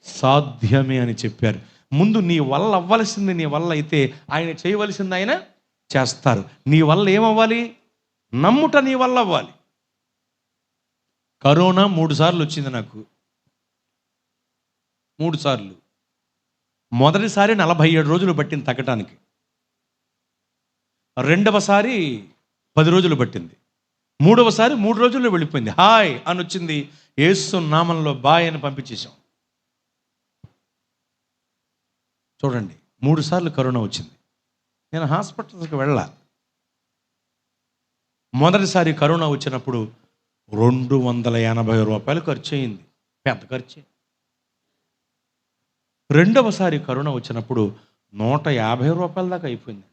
సాధ్యమే అని చెప్పారు. ముందు నీ వల్ల అవ్వవలసింది నీ వల్ల అయితే ఆయన చేయవలసింది ఆయన చేస్తారు. నీ వల్ల ఏమవ్వాలి? నమ్ముట నీ వల్ల అవ్వాలి. కరోనా 3 సార్లు వచ్చింది నాకు, 3 సార్లు. మొదటిసారి 47 రోజులు పట్టింది తగ్గటానికి, రెండవసారి 10 రోజులు పట్టింది, మూడవసారి 3 రోజుల్లో వెళ్ళిపోయింది. హాయ్ అని వచ్చింది, యేసు నామంలో బాయ్ అని పంపించేశాం. చూడండి, 3 సార్లు కరోనా వచ్చింది. నేను హాస్పిటల్కి వెళ్ళా. మొదటిసారి కరోనా వచ్చినప్పుడు 280 రూపాయలు ఖర్చు అయింది, పెద్ద ఖర్చే. రెండవసారి కరోనా వచ్చినప్పుడు 150 రూపాయల దాకా అయిపోయింది.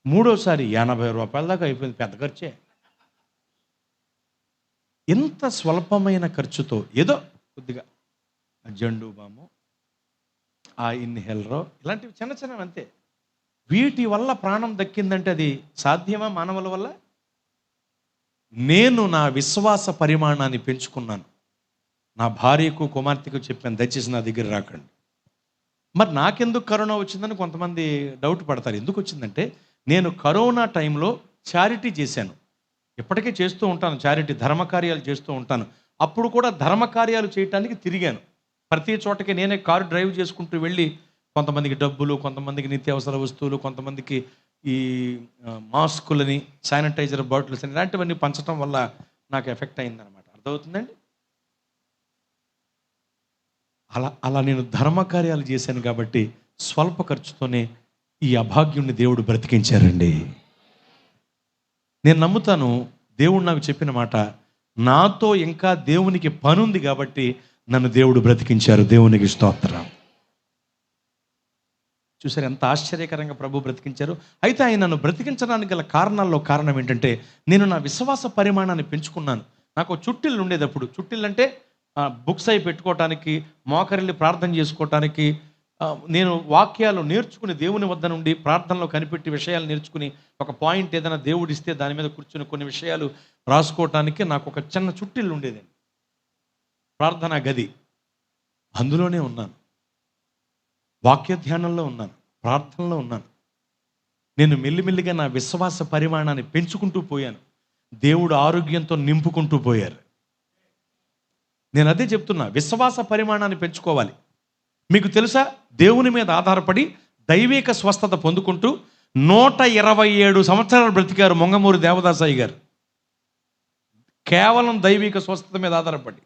మూడోసారి 80 రూపాయల దాకా అయిపోయింది, పెద్ద ఖర్చే. ఎంత స్వల్పమైన ఖర్చుతో ఏదో కొద్దిగా జండు బాము, ఆ ఇన్హేలరో, ఇలాంటివి చిన్న చిన్నవి అంతే. వీటి వల్ల ప్రాణం దక్కిందంటే అది సాధ్యమా మానవుల వల్ల? నేను నా విశ్వాస పరిమాణాన్ని పెంచుకున్నాను. నా భార్యకు కుమార్తెకు చెప్పాను, దయచేసి నా దగ్గర రాకండి. మరి నాకెందుకు కరోనా వచ్చిందని కొంతమంది డౌట్ పడతారు. ఎందుకు వచ్చిందంటే, నేను కరోనా టైంలో చారిటీ చేశాను. ఇప్పటికే చేస్తూ ఉంటాను చారిటీ, ధర్మకార్యాలు చేస్తూ ఉంటాను. అప్పుడు కూడా ధర్మకార్యాలు చేయటానికి తిరిగాను. ప్రతి చోటకి నేనే కారు డ్రైవ్ చేసుకుంటూ వెళ్ళి కొంతమందికి డబ్బులు, కొంతమందికి నిత్యావసర వస్తువులు, కొంతమందికి ఈ మాస్కులని, శానిటైజర్ బాటిల్స్ అని ఇలాంటివన్నీ పంచడం వల్ల నాకు ఎఫెక్ట్ అయిందనమాట. అర్థమవుతుందండి? అలా నేను ధర్మకార్యాలు చేశాను కాబట్టి స్వల్ప ఖర్చుతోనే ఈ అభాగ్యుణ్ణి దేవుడు బ్రతికించారండి. నేను నమ్ముతాను, దేవుడు నాకు చెప్పిన మాట, నాతో ఇంకా దేవునికి పనుంది కాబట్టి నన్ను దేవుడు బ్రతికించారు. దేవునికి స్తోత్రం. చూసారు ఎంత ఆశ్చర్యకరంగా ప్రభు బ్రతికించారు. అయితే ఆయన నన్ను బ్రతికించడానికి గల కారణం ఏంటంటే, నేను నా విశ్వాస పరిమాణాన్ని పెంచుకున్నాను. నాకు చుట్టిళ్ళు ఉండేది. అప్పుడు చుట్టిళ్ళు అంటే బుక్స్ అయి పెట్టుకోవటానికి, మోకరిల్లి ప్రార్థన చేసుకోవటానికి, నేను వాక్యాలు నేర్చుకుని దేవుని వద్ద నుండి ప్రార్థనలో కనిపెట్టి విషయాలు నేర్చుకుని, ఒక పాయింట్ ఏదైనా దేవుడు ఇస్తే దాని మీద కూర్చుని కొన్ని విషయాలు రాసుకోవటానికి నాకు ఒక చిన్న చుట్టిళ్ళు ఉండేదండి, ప్రార్థనా గది. అందులోనే ఉన్నాను, వాక్య ధ్యానంలో ఉన్నాను, ప్రార్థనలో ఉన్నాను. నేను మెల్లిమెల్లిగా నా విశ్వాస పరిమాణాన్ని పెంచుకుంటూ పోయాను. దేవుడు ఆరోగ్యంతో నింపుకుంటూ పోయారు. నేను అదే చెప్తున్నా, విశ్వాస పరిమాణాన్ని పెంచుకోవాలి. మీకు తెలుసా, దేవుని మీద ఆధారపడి దైవిక స్వస్థత పొందుకుంటూ 127 సంవత్సరాలు బ్రతికారు మొంగమూరి దేవదాసయ్య గారు, కేవలం దైవిక స్వస్థత మీద ఆధారపడి.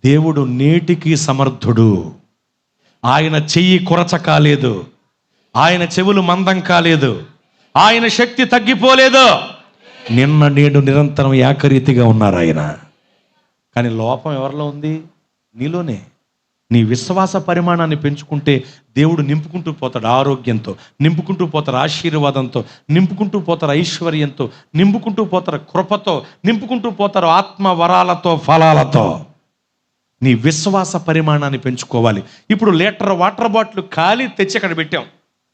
దేవుడు నేటికి సమర్థుడు. ఆయన చెయ్యి కొరచ కాలేదు, ఆయన చెవులు మందం కాలేదు, ఆయన శక్తి తగ్గిపోలేదు. నిన్న నేడు నిరంతరం ఏకరీతిగా ఉన్నారు ఆయన. కానీ లోపం ఎవరిలో ఉంది? నీలోనే. నీ విశ్వాస పరిమాణాన్ని పెంచుకుంటే దేవుడు నింపుకుంటూ పోతాడు ఆరోగ్యంతో, నింపుకుంటూ పోతారు ఆశీర్వాదంతో, నింపుకుంటూ పోతారు ఐశ్వర్యంతో, నింపుకుంటూ పోతారు కృపతో, నింపుకుంటూ పోతారు ఆత్మ వరాలతో, ఫలాలతో. నీ విశ్వాస పరిమాణాన్ని పెంచుకోవాలి. ఇప్పుడు లీటర్ వాటర్ బాటిల్ ఖాళీ తెచ్చి అక్కడ పెట్టాం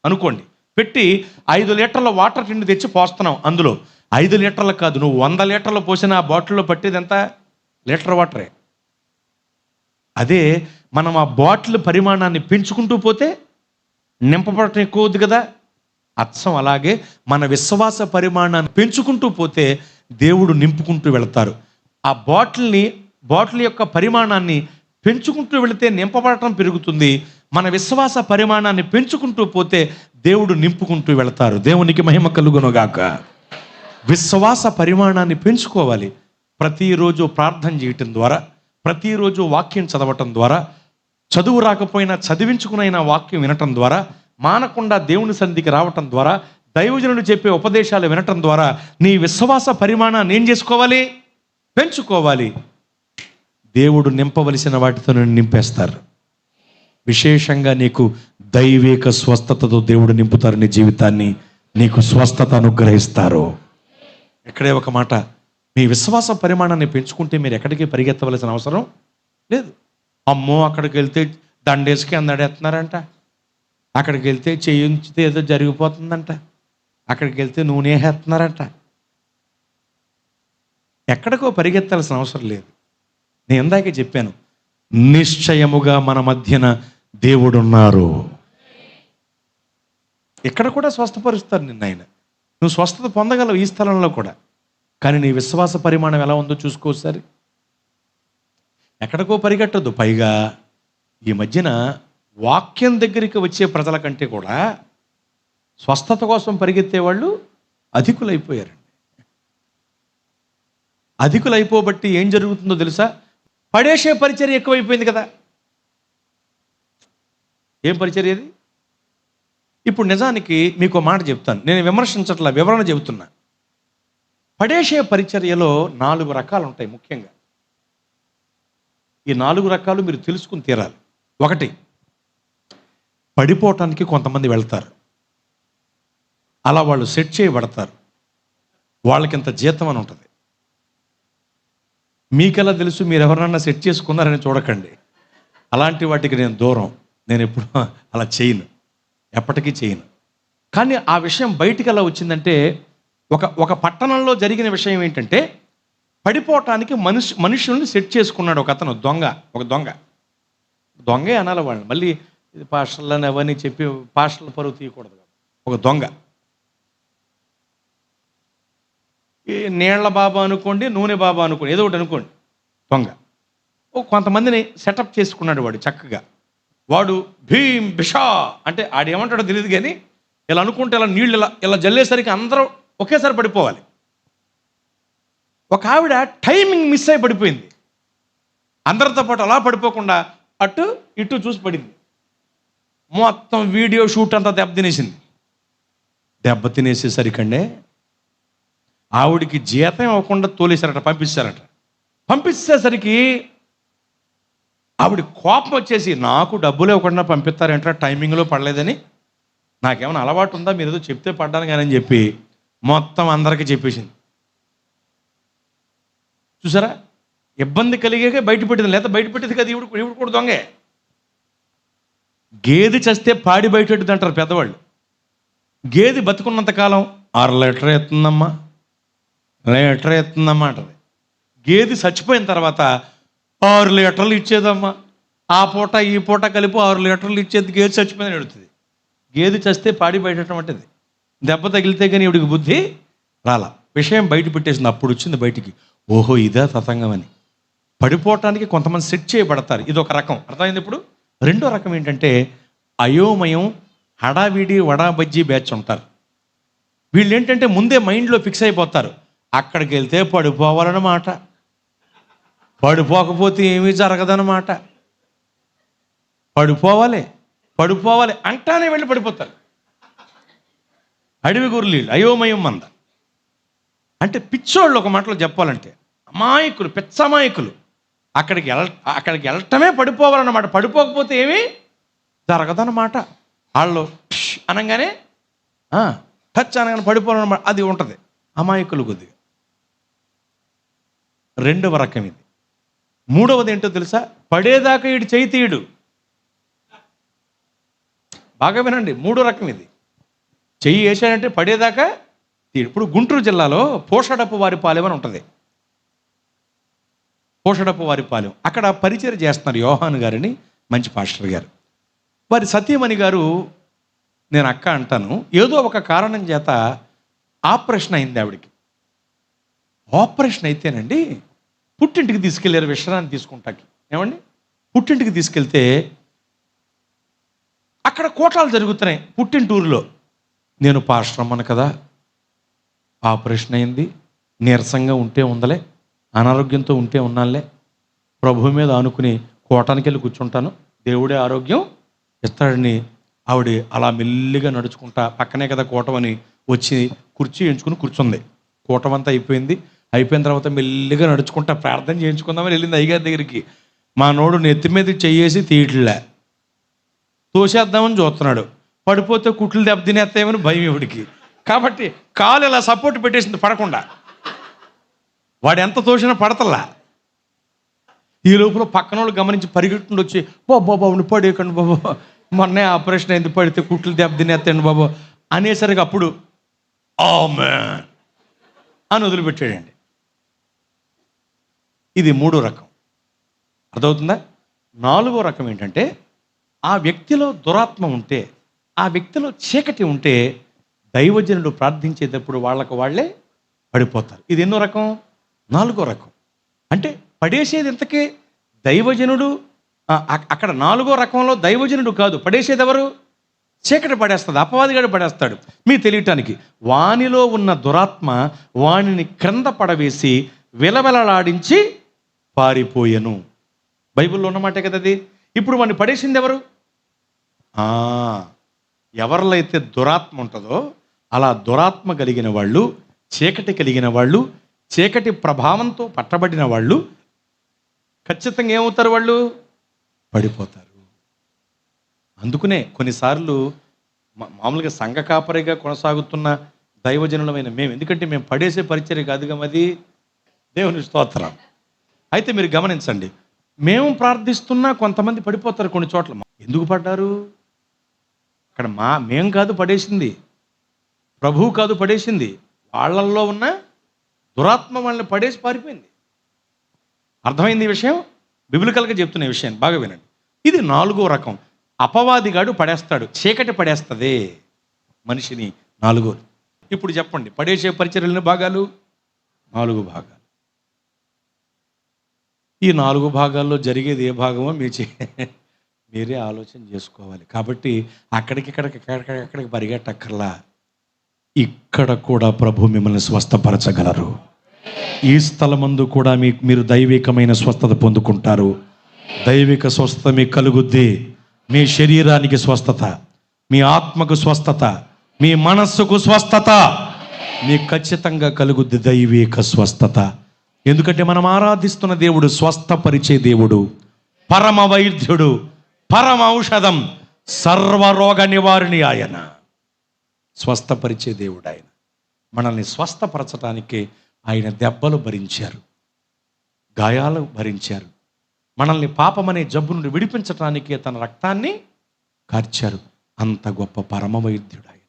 అనుకోండి, పెట్టి 5 లీటర్ల వాటర్ టిండి తెచ్చి పోస్తున్నాం. అందులో 5 లీటర్లు కాదు, నువ్వు 100 లీటర్లు పోసిన ఆ బాటిల్లో పట్టేది ఎంత? లీటర్ వాటరే. అదే మనం ఆ బాటిల్ పరిమాణాన్ని పెంచుకుంటూ పోతే నింపబడటం ఎక్కువ అవుతుంది కదా. అచ్చం అలాగే మన విశ్వాస పరిమాణాన్ని పెంచుకుంటూ పోతే దేవుడు నింపుకుంటూ వెళతారు. ఆ బాటిల్ యొక్క పరిమాణాన్ని పెంచుకుంటూ వెళితే నింపబడటం పెరుగుతుంది. మన విశ్వాస పరిమాణాన్ని పెంచుకుంటూ పోతే దేవుడు నింపుకుంటూ వెళతారు. దేవునికి మహిమ కలుగునుగాక. విశ్వాస పరిమాణాన్ని పెంచుకోవాలి. ప్రతిరోజు ప్రార్థన చేయటం ద్వారా, ప్రతిరోజు వాక్యం చదవటం ద్వారా, చదువు రాకపోయినా చదివించుకునైనా వాక్యం వినటం ద్వారా, మానకుండా దేవుని సన్నిధికి రావటం ద్వారా, దైవజనులు చెప్పే ఉపదేశాలు వినటం ద్వారా నీ విశ్వాస పరిమాణాన్ని ఏం చేసుకోవాలి? పెంచుకోవాలి. దేవుడు నింపవలసిన వాటితో నింపేస్తారు. విశేషంగా నీకు దైవిక స్వస్థతతో దేవుడు నింపుతారు. నీ జీవితాన్ని నీకు స్వస్థత అనుగ్రహిస్తారు. ఇక్కడే ఒక మాట, మీ విశ్వాస పరిమాణాన్ని పెంచుకుంటే మీరు ఎక్కడికి పరిగెత్తవలసిన అవసరం లేదు. అమ్మో అక్కడికి వెళ్తే దండేసుకి అందడేస్తున్నారంట, అక్కడికి వెళ్తే చేయించితే ఏదో జరిగిపోతుందంట, అక్కడికి వెళ్తే నూనె వేస్తున్నారంట. ఎక్కడికో పరిగెత్తాల్సిన అవసరం లేదు. నేను ఇందాకే చెప్పాను, నిశ్చయముగా మన మధ్యన దేవుడున్నారు. ఇక్కడ కూడా స్వస్థపరుస్తారు నిన్ను ఆయన. నువ్వు స్వస్థత పొందగలవు ఈ స్థలంలో కూడా. కానీ నీ విశ్వాస పరిమాణం ఎలా ఉందో చూసుకోసారి. ఎక్కడికో పరిగెట్టద్దు. పైగా ఈ మధ్యన వాక్యం దగ్గరికి వచ్చే ప్రజల కంటే కూడా స్వస్థత కోసం పరిగెత్తే వాళ్ళు అధికులైపోయారండి. అధికులైపోబట్టి ఏం జరుగుతుందో తెలుసా? పడేసే పరిచర్య ఎక్కువైపోయింది కదా. ఏం పరిచర్య అది? ఇప్పుడు నిజానికి మీకు మాట చెప్తాను, నేను విమర్శించట్లా, వివరణ చెబుతున్నా. పడేసే పరిచర్యలో 4 రకాలు ఉంటాయి ముఖ్యంగా. ఈ 4 రకాలు మీరు తెలుసుకుని తీరాలి. 1, పడిపోవటానికి కొంతమంది వెళ్తారు, అలా వాళ్ళు సెట్ చేయబడతారు, వాళ్ళకింత జీతం అని ఉంటుంది. మీకెలా తెలుసు? మీరు ఎవరన్నా సెట్ చేసుకున్నారని చూడకండి. అలాంటి వాటికి నేను దూరం. నేను ఎప్పుడు అలా చేయను, ఎప్పటికీ చేయను. కానీ ఆ విషయం బయటికి ఎలా వచ్చిందంటే, ఒక పట్టణంలో జరిగిన విషయం ఏంటంటే, పడిపోవటానికి మనుషుల్ని సెట్ చేసుకున్నాడు ఒక అతను. దొంగే అనాలి వాళ్ళని. మళ్ళీ ఇది పాస్టర్లని అవన్నీ చెప్పి పాస్టర్ల పరువు తీయకూడదు. ఒక దొంగ, ఈ నీళ్ల బాబా అనుకోండి, నూనె బాబా అనుకోండి, ఏదో ఒకటి అనుకోండి, దొంగ. కొంతమందిని సెటప్ చేసుకున్నాడు వాడు చక్కగా. వాడు భీమ్ బిషా అంటే ఆడేమంటాడో తెలియదు, కానీ ఇలా అనుకుంటే ఇలా నీళ్ళు ఇలా జల్లేసరికి అందరూ ఒకేసారి పడిపోవాలి. ఒక ఆవిడ టైమింగ్ మిస్ అయి పడిపోయింది. అందరితో పాటు అలా పడిపోకుండా అటు ఇటు చూసి పడింది. మొత్తం వీడియో షూట్ అంతా దెబ్బతినేసేసరికండే ఆవిడికి జీతం ఇవ్వకుండా తోలేశారట, పంపించేసరికి ఆవిడ కోపం వచ్చేసి, నాకు డబ్బులు ఇవ్వకుండా పంపిస్తారంటే టైమింగ్లో పడలేదని, నాకేమైనా అలవాటు ఉందా, మీరు ఏదో చెప్తే పడ్డాను కానీ అని చెప్పి మొత్తం అందరికీ చెప్పేసింది. చూసారా, ఇబ్బంది కలిగాక బయట పెట్టింది, లేదా బయట పెట్టింది కదా. ఈవిడ కూడా దొంగే. గేదె చస్తే పాడి బయటెట్టుది అంటారు పెద్దవాళ్ళు. గేదె బతుకున్నంతకాలం 6 లీటర్ ఎత్తుందమ్మా అంటది. గేదె చచ్చిపోయిన తర్వాత 6 లీటర్లు ఇచ్చేదమ్మా, ఆ పూట ఈ పూట కలిపి 6 లీటర్లు ఇచ్చేది. గేదె చచ్చిపోయిందని ఎడుతుంది. గేదె చస్తే పాడి బయటం అంటది. దెబ్బ తగిలితే కానీ ఇవిడికి బుద్ధి రాలా. విషయం బయట పెట్టేసింది. అప్పుడు వచ్చింది బయటికి, ఓహో ఇదే తతంగం అని. పడిపోవటానికి కొంతమంది సెట్ చేయబడతారు, ఇది ఒక రకం. అర్థమైంది. ఇప్పుడు 2వ రకం ఏంటంటే, అయోమయం హడావిడి వడాబజ్జీ బ్యాచ్ ఉంటారు. వీళ్ళు ఏంటంటే ముందే మైండ్లో ఫిక్స్ అయిపోతారు, అక్కడికి వెళ్తే పడిపోవాలన్నమాట, పడిపోకపోతే ఏమీ జరగదన్నమాట, పడిపోవాలి అంటానే వెళ్ళి పడిపోతారు. అడవి గుర్లీళ్ళు, అయోమయం మంద అంటే పిచ్చోళ్ళు. ఒక మాటలో చెప్పాలంటే అమాయకులు, పిచ్చమాయకులు. అక్కడికి వెళ్ళటమే పడిపోవాలన్నమాట, పడిపోకపోతే ఏమీ జరగదన్నమాట. వాళ్ళు అనగానే టచ్ అనగానే పడిపోవాలన్నమాట, అది ఉంటుంది. అమాయకులు కొద్దిగా. 2వ రకం ఇది. 3వది ఏంటో తెలుసా? పడేదాకా ఈడు చేయి తీయడు. బాగా వినండి, 3వ రకం ఇది. చెయ్యి వేసాడంటే పడేదాకా తీయడు. ఇప్పుడు గుంటూరు జిల్లాలో పోషడపు వారిపాలెం అని ఉంటుంది. పోషడపు వారిపాలెం, అక్కడ పరిచయం చేస్తున్నారు యోహాన్ గారిని, మంచి పాస్టర్ గారు. వారి సతీమణి గారు, నేను అక్క అంటాను, ఏదో ఒక కారణం చేత ఆపరేషన్ అయింది ఆవిడికి. ఆపరేషన్ అయితేనండి పుట్టింటికి తీసుకెళ్ళారు విశ్రాంతి తీసుకుంటాకి. ఏమండి, పుట్టింటికి తీసుకెళ్తే అక్కడ కోటాలు జరుగుతున్నాయి పుట్టింటూరులో. నేను పాస్టర్ అమ్మను కదా, ఆపరేషన్ అయింది, నీరసంగా ఉంటే ఉందలే, అనారోగ్యంతో ఉంటే ఉన్నానులే, ప్రభు మీద ఆనుకుని కోటానికి వెళ్ళి కూర్చుంటాను, దేవుడే ఆరోగ్యం ఇస్తాడని ఆవిడ అలా మెల్లిగా నడుచుకుంటా, పక్కనే కదా కోటమని వచ్చి కుర్చీ ఎంచుకుని కూర్చుంది. కోటమంతా అయిపోయిన తర్వాత మెల్లిగా నడుచుకుంటా ప్రార్థన చేయించుకుందామని వెళ్ళింది అయ్యగారి దగ్గరికి. మా నోడు నెత్తి మీద చెయ్యేసి తీయట్లే, తోసేద్దామని చూస్తున్నాడు. పడిపోతే కుట్లు దెబ్బ తినేస్తామని భయం ఇవిడికి. కాబట్టి కాలు ఇలా సపోర్ట్ పెట్టేసింది పడకుండా. వాడు ఎంత తోసినా పడతల్లా. ఈ లోపల పక్కన వాళ్ళు గమనించి పరిగెట్టుకుంటూ వచ్చి బాబా నువ్వు పడేయకండి బాబు, మొన్నే ఆపరేషన్ అయింది, పడితే కుట్లు దెబ్బ తినేస్తాండి బాబు అనేసరికి అప్పుడు ఆమేన్ అని వదిలిపెట్టాడండి. ఇది 3వ రకం. అర్థమవుతుందా? 4వ రకం ఏంటంటే, ఆ వ్యక్తిలో దురాత్మ ఉంటే, ఆ వ్యక్తిలో చీకటి ఉంటే దైవజనుడు ప్రార్థించేటప్పుడు వాళ్ళకు వాళ్ళే పడిపోతారు. ఇది ఎన్నో రకం? 4వ రకం. అంటే పడేసేది ఇంతకీ దైవజనుడు. అక్కడ 4వ రకంలో దైవజనుడు కాదు, పడేసేది ఎవరు? చీకటి పడేస్తుంది, అపవాదిగాడు పడేస్తాడు. మీకు తెలియటానికి, వానిలో ఉన్న దురాత్మ వానిని క్రింద పడవేసి విలవిలలాడించి పారిపోయెను. బైబిల్లో ఉన్నమాటే కదా అది. ఇప్పుడు వాడిని పడేసింది ఎవరు? ఎవరిలో అయితే దురాత్మ ఉంటుందో, అలా దురాత్మ కలిగిన వాళ్ళు, చీకటి కలిగిన వాళ్ళు, చీకటి ప్రభావంతో పట్టబడిన వాళ్ళు ఖచ్చితంగా ఏమవుతారు? వాళ్ళు పడిపోతారు. అందుకనే కొన్నిసార్లు మామూలుగా సంఘ కాపరిగా కొనసాగుతున్న దైవజనులమైన మేము, ఎందుకంటే మేము పడేసే పరిచర్య కాదుగా అది, దేవుని స్తోత్రం. అయితే మీరు గమనించండి, మేము ప్రార్థిస్తున్నా కొంతమంది పడిపోతారు కొన్ని చోట్ల. ఎందుకు పడ్డారు? అక్కడ మేం కాదు పడేసింది, ప్రభువు కాదు పడేసింది, వాళ్ళల్లో ఉన్న దురాత్మ వాళ్ళని పడేసి పారిపోయింది. అర్థమైంది ఈ విషయం? బిబిలికల్గా చెప్తున్న ఈ విషయాన్ని బాగా వినండి. ఇది 4వ రకం. అపవాదిగాడు పడేస్తాడు, చీకటి పడేస్తుంది మనిషిని. 4వది. ఇప్పుడు చెప్పండి, పడేసే పరిచర్యలని భాగాలు 4 భాగాలు. ఈ 4 భాగాల్లో జరిగేది ఏ భాగమో మీరే ఆలోచన చేసుకోవాలి. కాబట్టి అక్కడికి పరిగెట్టక్కర్లా. ఇక్కడ కూడా ప్రభు మిమ్మల్ని స్వస్థపరచగలరు. ఈ స్థలమందు కూడా మీరు దైవికమైన స్వస్థత పొందుకుంటారు. దైవిక స్వస్థత మీకు కలుగుద్ది. మీ శరీరానికి స్వస్థత, మీ ఆత్మకు స్వస్థత, మీ మనస్సుకు స్వస్థత మీకు ఖచ్చితంగా కలుగుద్ది. దైవిక స్వస్థత. ఎందుకంటే మనం ఆరాధిస్తున్న దేవుడు స్వస్థపరిచే దేవుడు, పరమ వైద్యుడు, పరమ ఔషధం, సర్వరోగ నివారణి ఆయన. స్వస్థపరిచే దేవుడు ఆయన. మనల్ని స్వస్థపరచడానికి ఆయన దెబ్బలు భరించారు, గాయాలు భరించారు. మనల్ని పాపమనే జబ్బు నుండి విడిపించటానికి తన రక్తాన్ని కార్చారు. అంత గొప్ప పరమ వైద్యుడు ఆయన.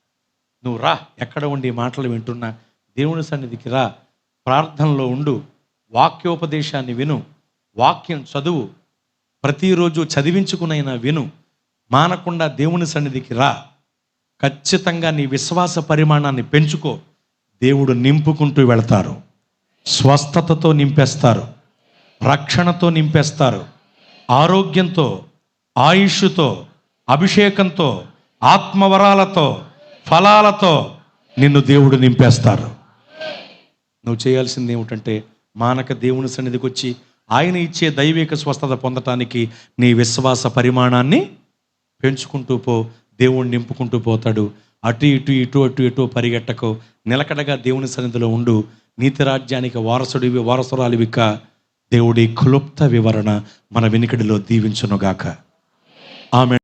నువ్వు రా, ఎక్కడ ఉండి మాటలు వింటున్నా దేవుని సన్నిధికి రా, ప్రార్థనలో ఉండు, వాక్యోపదేశాన్ని విను, వాక్యం చదువు, ప్రతిరోజు చదివించుకునైనా విను, మానకుండా దేవుని సన్నిధికి రా. ఖచ్చితంగా నీ విశ్వాస పరిమాణాన్ని పెంచుకో. దేవుడు నింపుకుంటూ వెళతారు. స్వస్థతతో నింపేస్తారు, రక్షణతో నింపేస్తారు, ఆరోగ్యంతో, ఆయుష్తో, అభిషేకంతో, ఆత్మవరాలతో, ఫలాలతో నిన్ను దేవుడు నింపేస్తారు. నువ్వు చేయాల్సింది ఏమిటంటే, మానక దేవుని సన్నిధికి వచ్చి ఆయన ఇచ్చే దైవిక స్వస్థత పొందటానికి నీ విశ్వాస పరిమాణాన్ని పెంచుకుంటూ పో. దేవుడు నింపుకుంటూ పోతాడు. అటు ఇటు ఇటు అటు ఇటు పరిగెట్టకు. నిలకడగా దేవుని సన్నిధిలో ఉండు. నీతి రాజ్యానికి వారసుడివి, వారసురాలివిక. దేవుడి క్లుప్త వివరణ మన వెనుకడిలో దీవించునుగాక. ఆమె